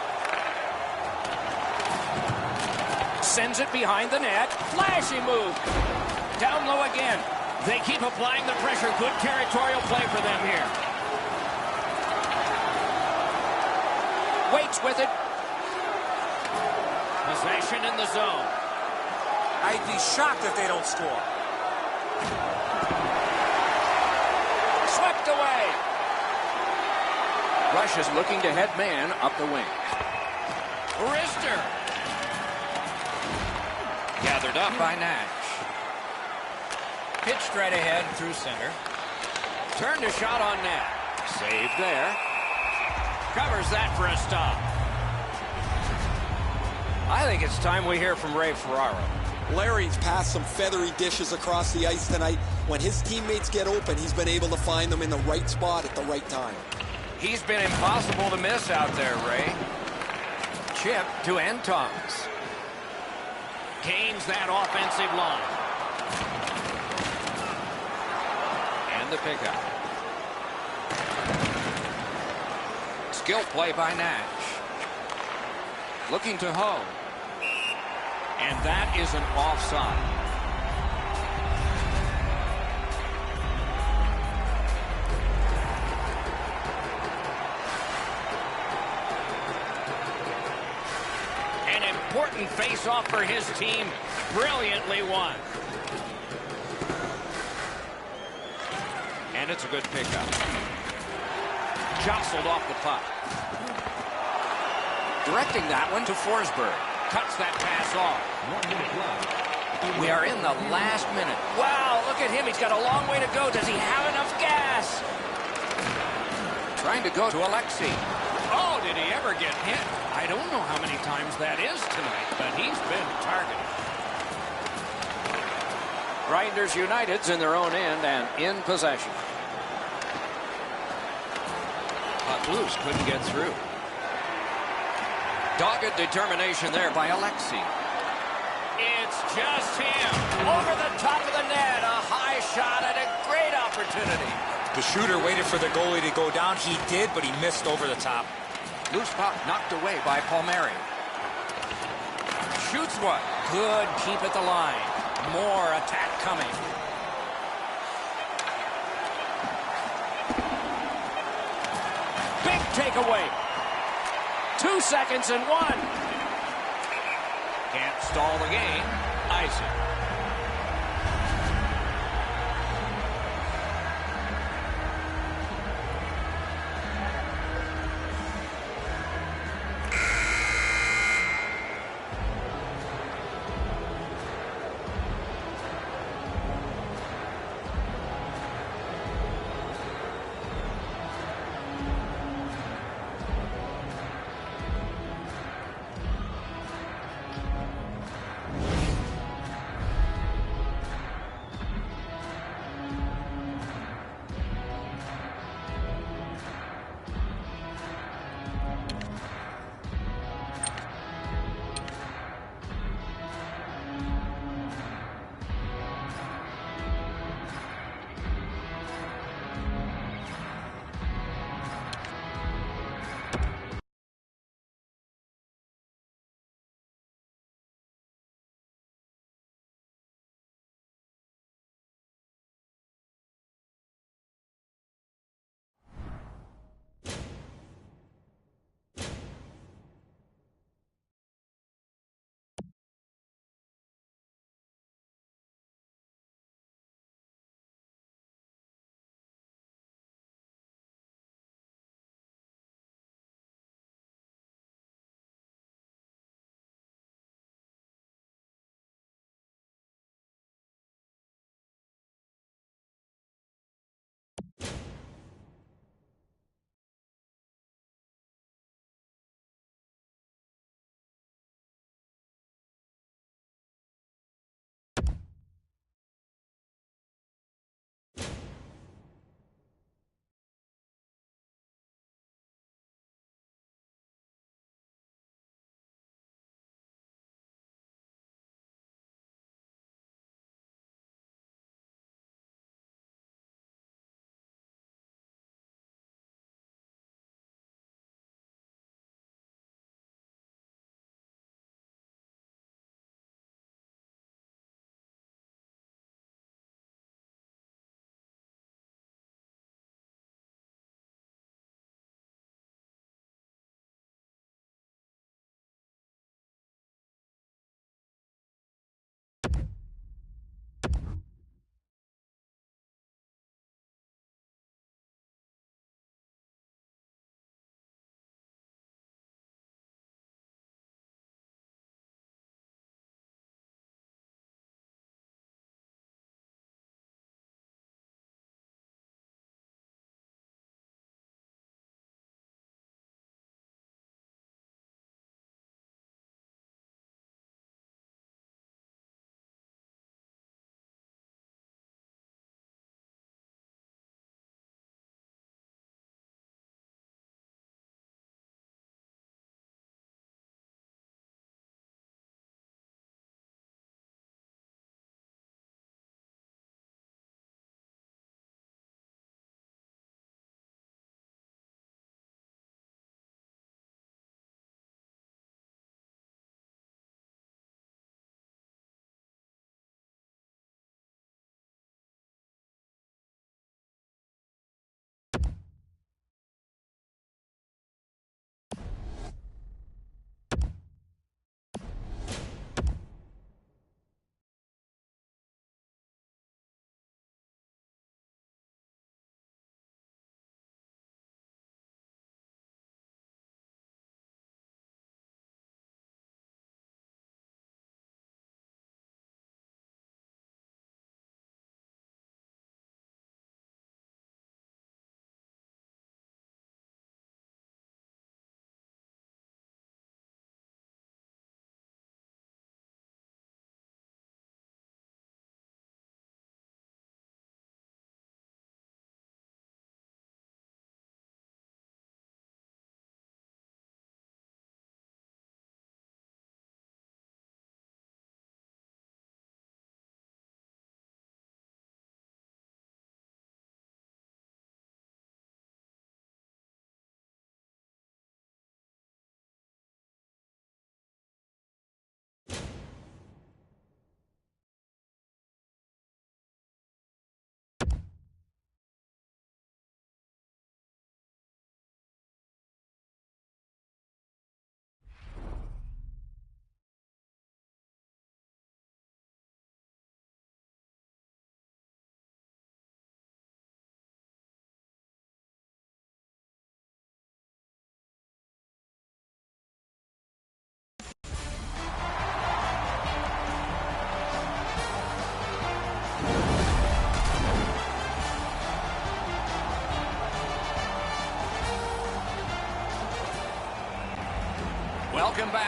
Sends it behind the net. Flashy move. Down low again. They keep applying the pressure. Good territorial play for them here. Waits with it. Possession in the zone. I'd be shocked if they don't score. Swept away. Rush is looking to head man up the wing. Wrister. Gathered up by Nash. Pitched right ahead through center. Turned a shot on net. Saved there. Covers that for a stop. I think it's time we hear from Ray Ferraro. Larry's passed some feathery dishes across the ice tonight. When his teammates get open, he's been able to find them in the right spot at the right time. He's been impossible to miss out there, Ray. Chip to Antons. Gains that offensive line. And the pickup. Skill play by Nash. Looking to Ho. And that is an offside. An important face-off for his team. Brilliantly won. And it's a good pickup. Jostled off the puck. Directing that one to Forsberg. Cuts that pass off. 1 minute left. We are in the last minute. Wow, look at him. He's got a long way to go. Does he have enough gas? Trying to go to Alexei. Oh, did he ever get hit? I don't know how many times that is tonight, but he's been targeted. Grinders United's in their own end and in possession. Puck loose, couldn't get through. Dogged determination there by Alexei. It's just him. Over the top of the net. A high shot and a great opportunity. The shooter waited for the goalie to go down. He did, but he missed over the top. Loose puck knocked away by Palmieri. Shoots one. Good keep at the line. More attack coming. Big takeaway. 2 seconds and one. Can't stall the game. Icing.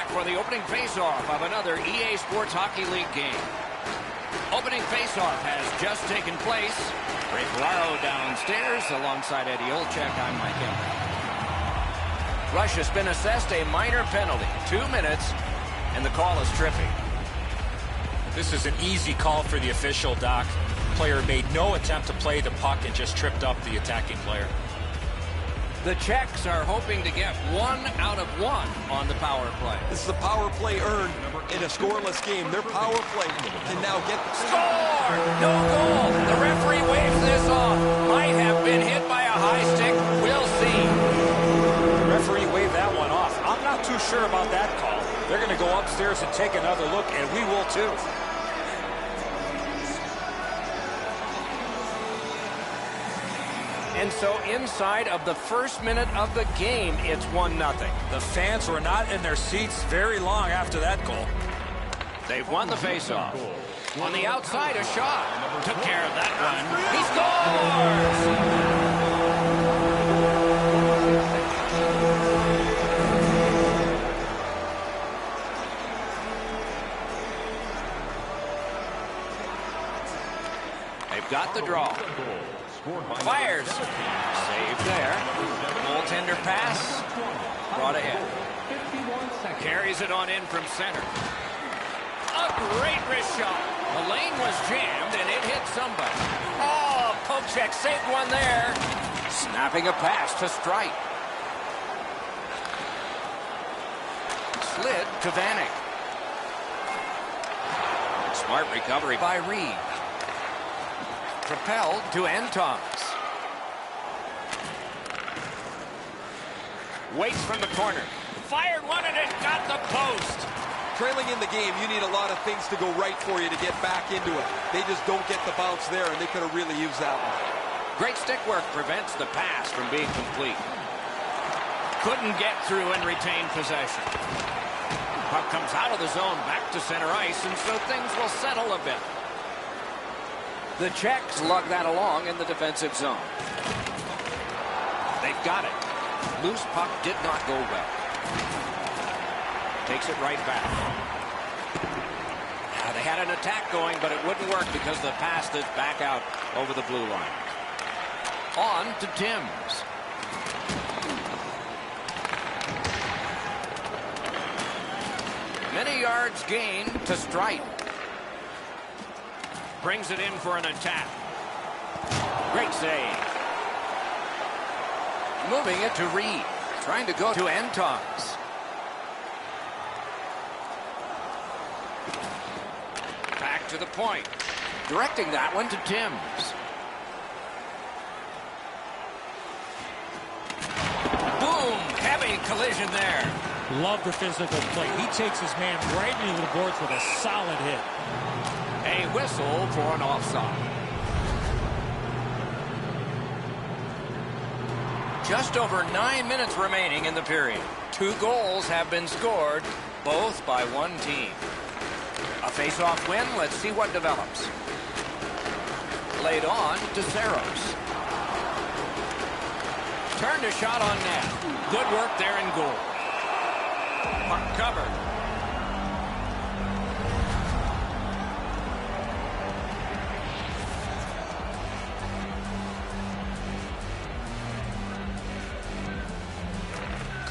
for the opening faceoff of another EA Sports Hockey League game. Opening faceoff has just taken place. Ray Ferraro downstairs alongside Eddie Olczyk. I'm Mike Emmer. Rush has been assessed a minor penalty. 2 minutes, and the call is tripping. This is an easy call for the official, Doc. Player made no attempt to play the puck and just tripped up the attacking player. The Czechs are hoping to get 1 out of 1 on the power play. This is a power play earned in a scoreless game. Their power play can now get the score. No goal. The referee waves this off. Might have been hit by a high stick. We'll see. The referee waved that one off. I'm not too sure about that call. They're going to go upstairs and take another look, and we will too. And so inside of the first minute of the game, it's 1-0. The fans were not in their seats very long after that goal. They've won the faceoff. On the outside, a shot. Took care of that one. He scores! They've got the draw. Fires. Saved there. Goaltender pass. Brought ahead. Carries it on in from center. A great wrist shot. The lane was jammed and it hit somebody. Oh, poke check saved one there. Snapping a pass to Strite. Slid to Vanek. Smart recovery by Reed. Propelled to Antons. Waits from the corner. Fired one and it got the post. trailing in the game. You need a lot of things to go right for you to get back into it. They just don't get the bounce there, and they could have really used that one. Great stick work prevents the pass from being complete. Couldn't get through and retain possession. Puck comes out of the zone back to center ice, and so things will settle a bit. The Czechs lug that along in the defensive zone. They've got it. Loose puck did not go well. Takes it right back. Now they had an attack going, but it wouldn't work because the pass is back out over the blue line. On to Timms. Many yards gained to Strite. Brings it in for an attack. Great save. Moving it to Reed. Trying to go to Antons. Back to the point. Directing that one to Timms. Boom! Heavy collision there. Love the physical play. He takes his man right into the boards with a solid hit. A whistle for an offside. Just over 9 minutes remaining in the period. 2 goals have been scored, both by one team. A face-off win. Let's see what develops. Laid on to Saros. Turned a shot on net. Good work there in goal. Puck covered.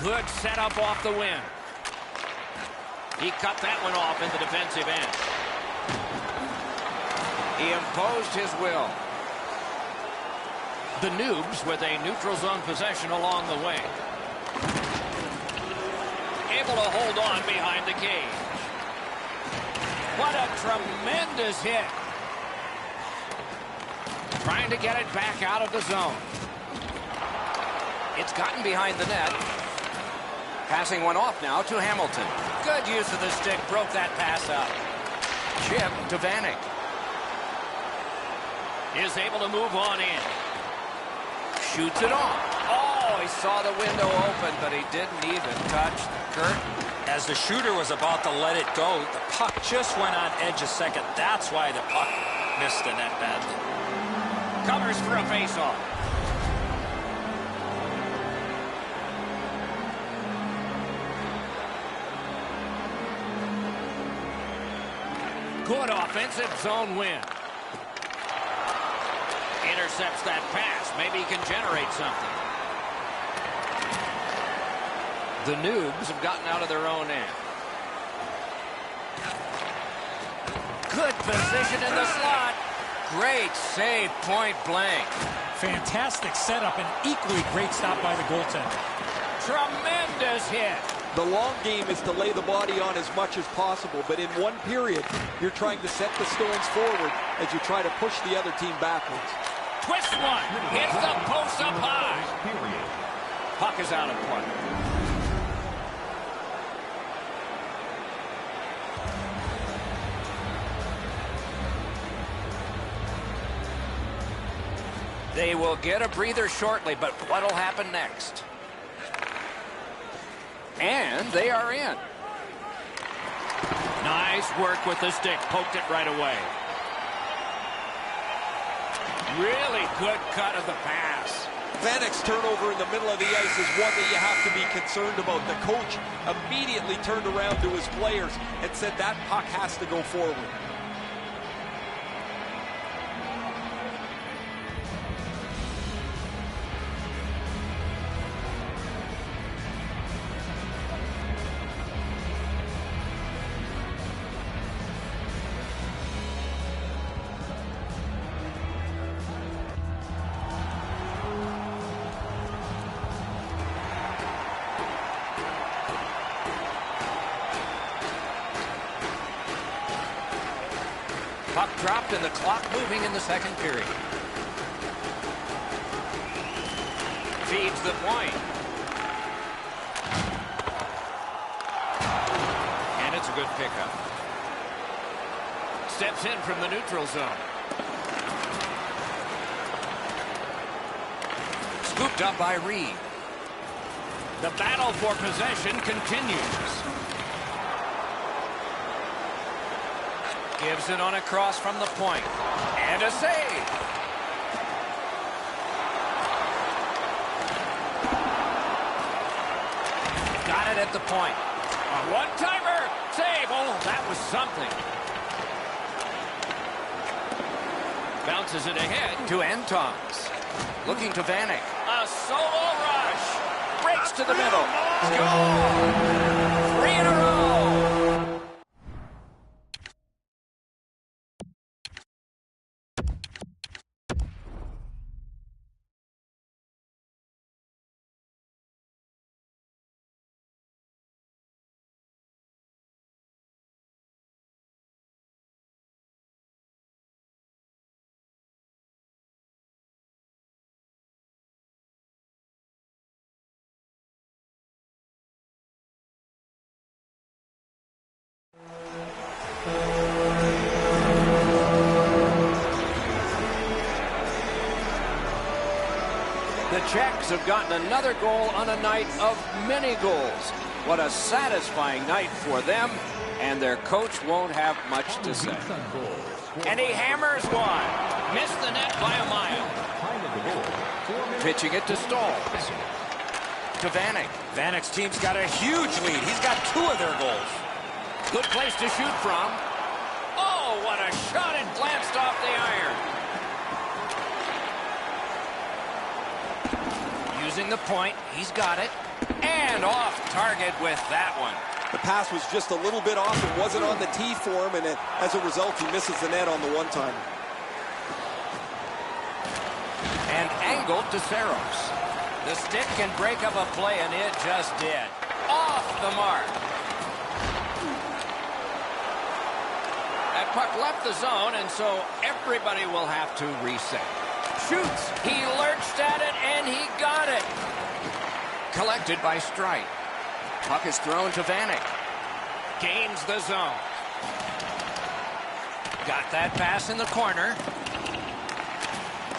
Good setup off the wing. He cut that one off in the defensive end. He imposed his will. The Noobs with a neutral zone possession along the way. Able to hold on behind the cage. What a tremendous hit. Trying to get it back out of the zone. It's gotten behind the net. Passing one off now to Hamilton. Good use of the stick. Broke that pass up. Chip to Vanek. Is able to move on in. Shoots it on. Oh, he saw the window open, but he didn't even touch the curtain. As the shooter was about to let it go, the puck just went on edge a second. That's why the puck missed the net badly. Covers for a face-off. Good offensive zone win. Intercepts that pass. Maybe he can generate something. The Noobs have gotten out of their own end. Good position in the slot. Great save, point blank. Fantastic setup and equally great stop by the goaltender. Tremendous hit. The long game is to lay the body on as much as possible, but in one period, you're trying to set the stones forward as you try to push the other team backwards. Twist one. Hits the post up high. Puck is out of play. They will get a breather shortly, but what'll happen next? And they are in. Nice work with the stick. Poked it right away. Really good cut of the pass. Vanek's turnover in the middle of the ice is one that you have to be concerned about. The coach immediately turned around to his players and said that puck has to go forward. Puck dropped and the clock moving in the second period. Feeds the point. And it's a good pickup. Steps in from the neutral zone. Scooped up by Reed. The battle for possession continues. Gives it on a cross from the point. And a save. Got it at the point. A one-timer. Save. Oh, that was something. Bounces it ahead to Antons. Looking to Vanek. A solo rush. Breaks to the middle. Score! 3 in a row. The Czechs have gotten another goal on a night of many goals. What a satisfying night for them, and their coach won't have much to say. And he hammers one. Missed the net by a mile. Pitching it to Stolz. To Vanek. Vanek's team's got a huge lead. He's got 2 of their goals. Good place to shoot from. Oh, what a shot. It glanced off the iron. Using the point. He's got it. And off target with that one. The pass was just a little bit off. It wasn't on the tee for him, and as a result, he misses the net on the one-timer. And angled to Saros. The stick can break up a play, and it just did. Off the mark. That puck left the zone, and so everybody will have to reset. Shoots. He lurched at it, and he got it. Collected by Strite. Puck is thrown to Vanek. Gains the zone. Got that pass in the corner.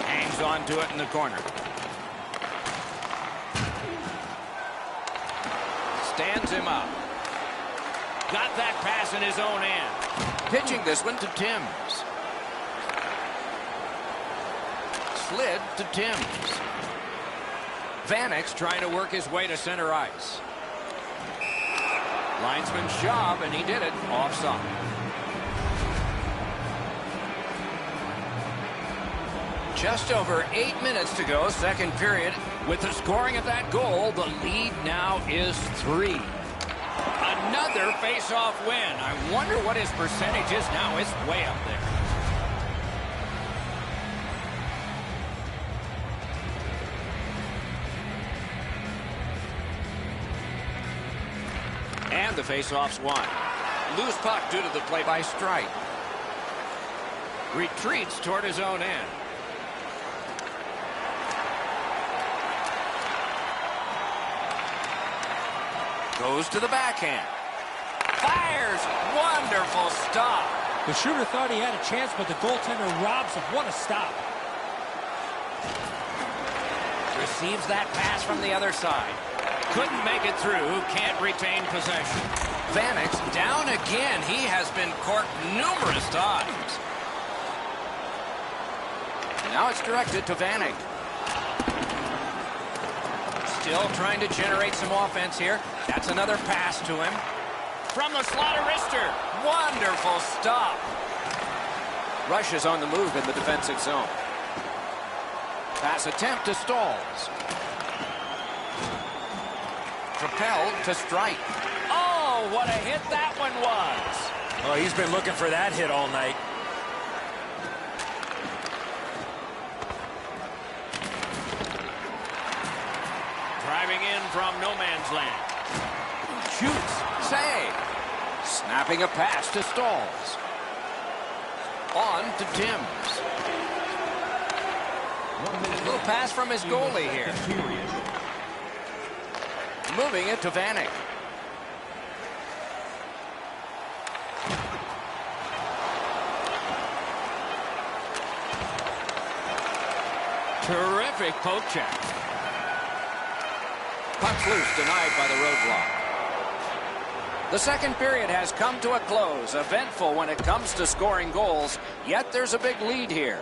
Hangs on to it in the corner. Stands him up. Got that pass in his own end. Pitching this one to Timms. Slid to Timms. Vanek's trying to work his way to center ice. Linesman shove, and he did it offside. Just over 8 minutes to go, second period. With the scoring of that goal, the lead now is 3. Another face-off win. I wonder what his percentage is now. It's way up there. And the face-off's won. Loose puck due to the play by Strike. Retreats toward his own end. Goes to the backhand. Fires. Wonderful stop. The shooter thought he had a chance, but the goaltender robs him. What a stop. Receives that pass from the other side. Couldn't make it through. Can't retain possession. Vanek's down again. He has been corked numerous times. Now it's directed to Vanek. Still trying to generate some offense here. That's another pass to him. From the slaughter wrister. Wonderful stop. Rush is on the move in the defensive zone. Pass attempt to Stalls. Propelled to Strike. Oh, what a hit that one was. Oh, he's been looking for that hit all night. Driving in from no man's land. Shoots. Save. Snapping a pass to Stalls. On to Timms. A little pass from his goalie here. Moving it to Vanek. Terrific poke check. Puck's loose, denied by the roadblock. The second period has come to a close. Eventful when it comes to scoring goals, yet there's a big lead here.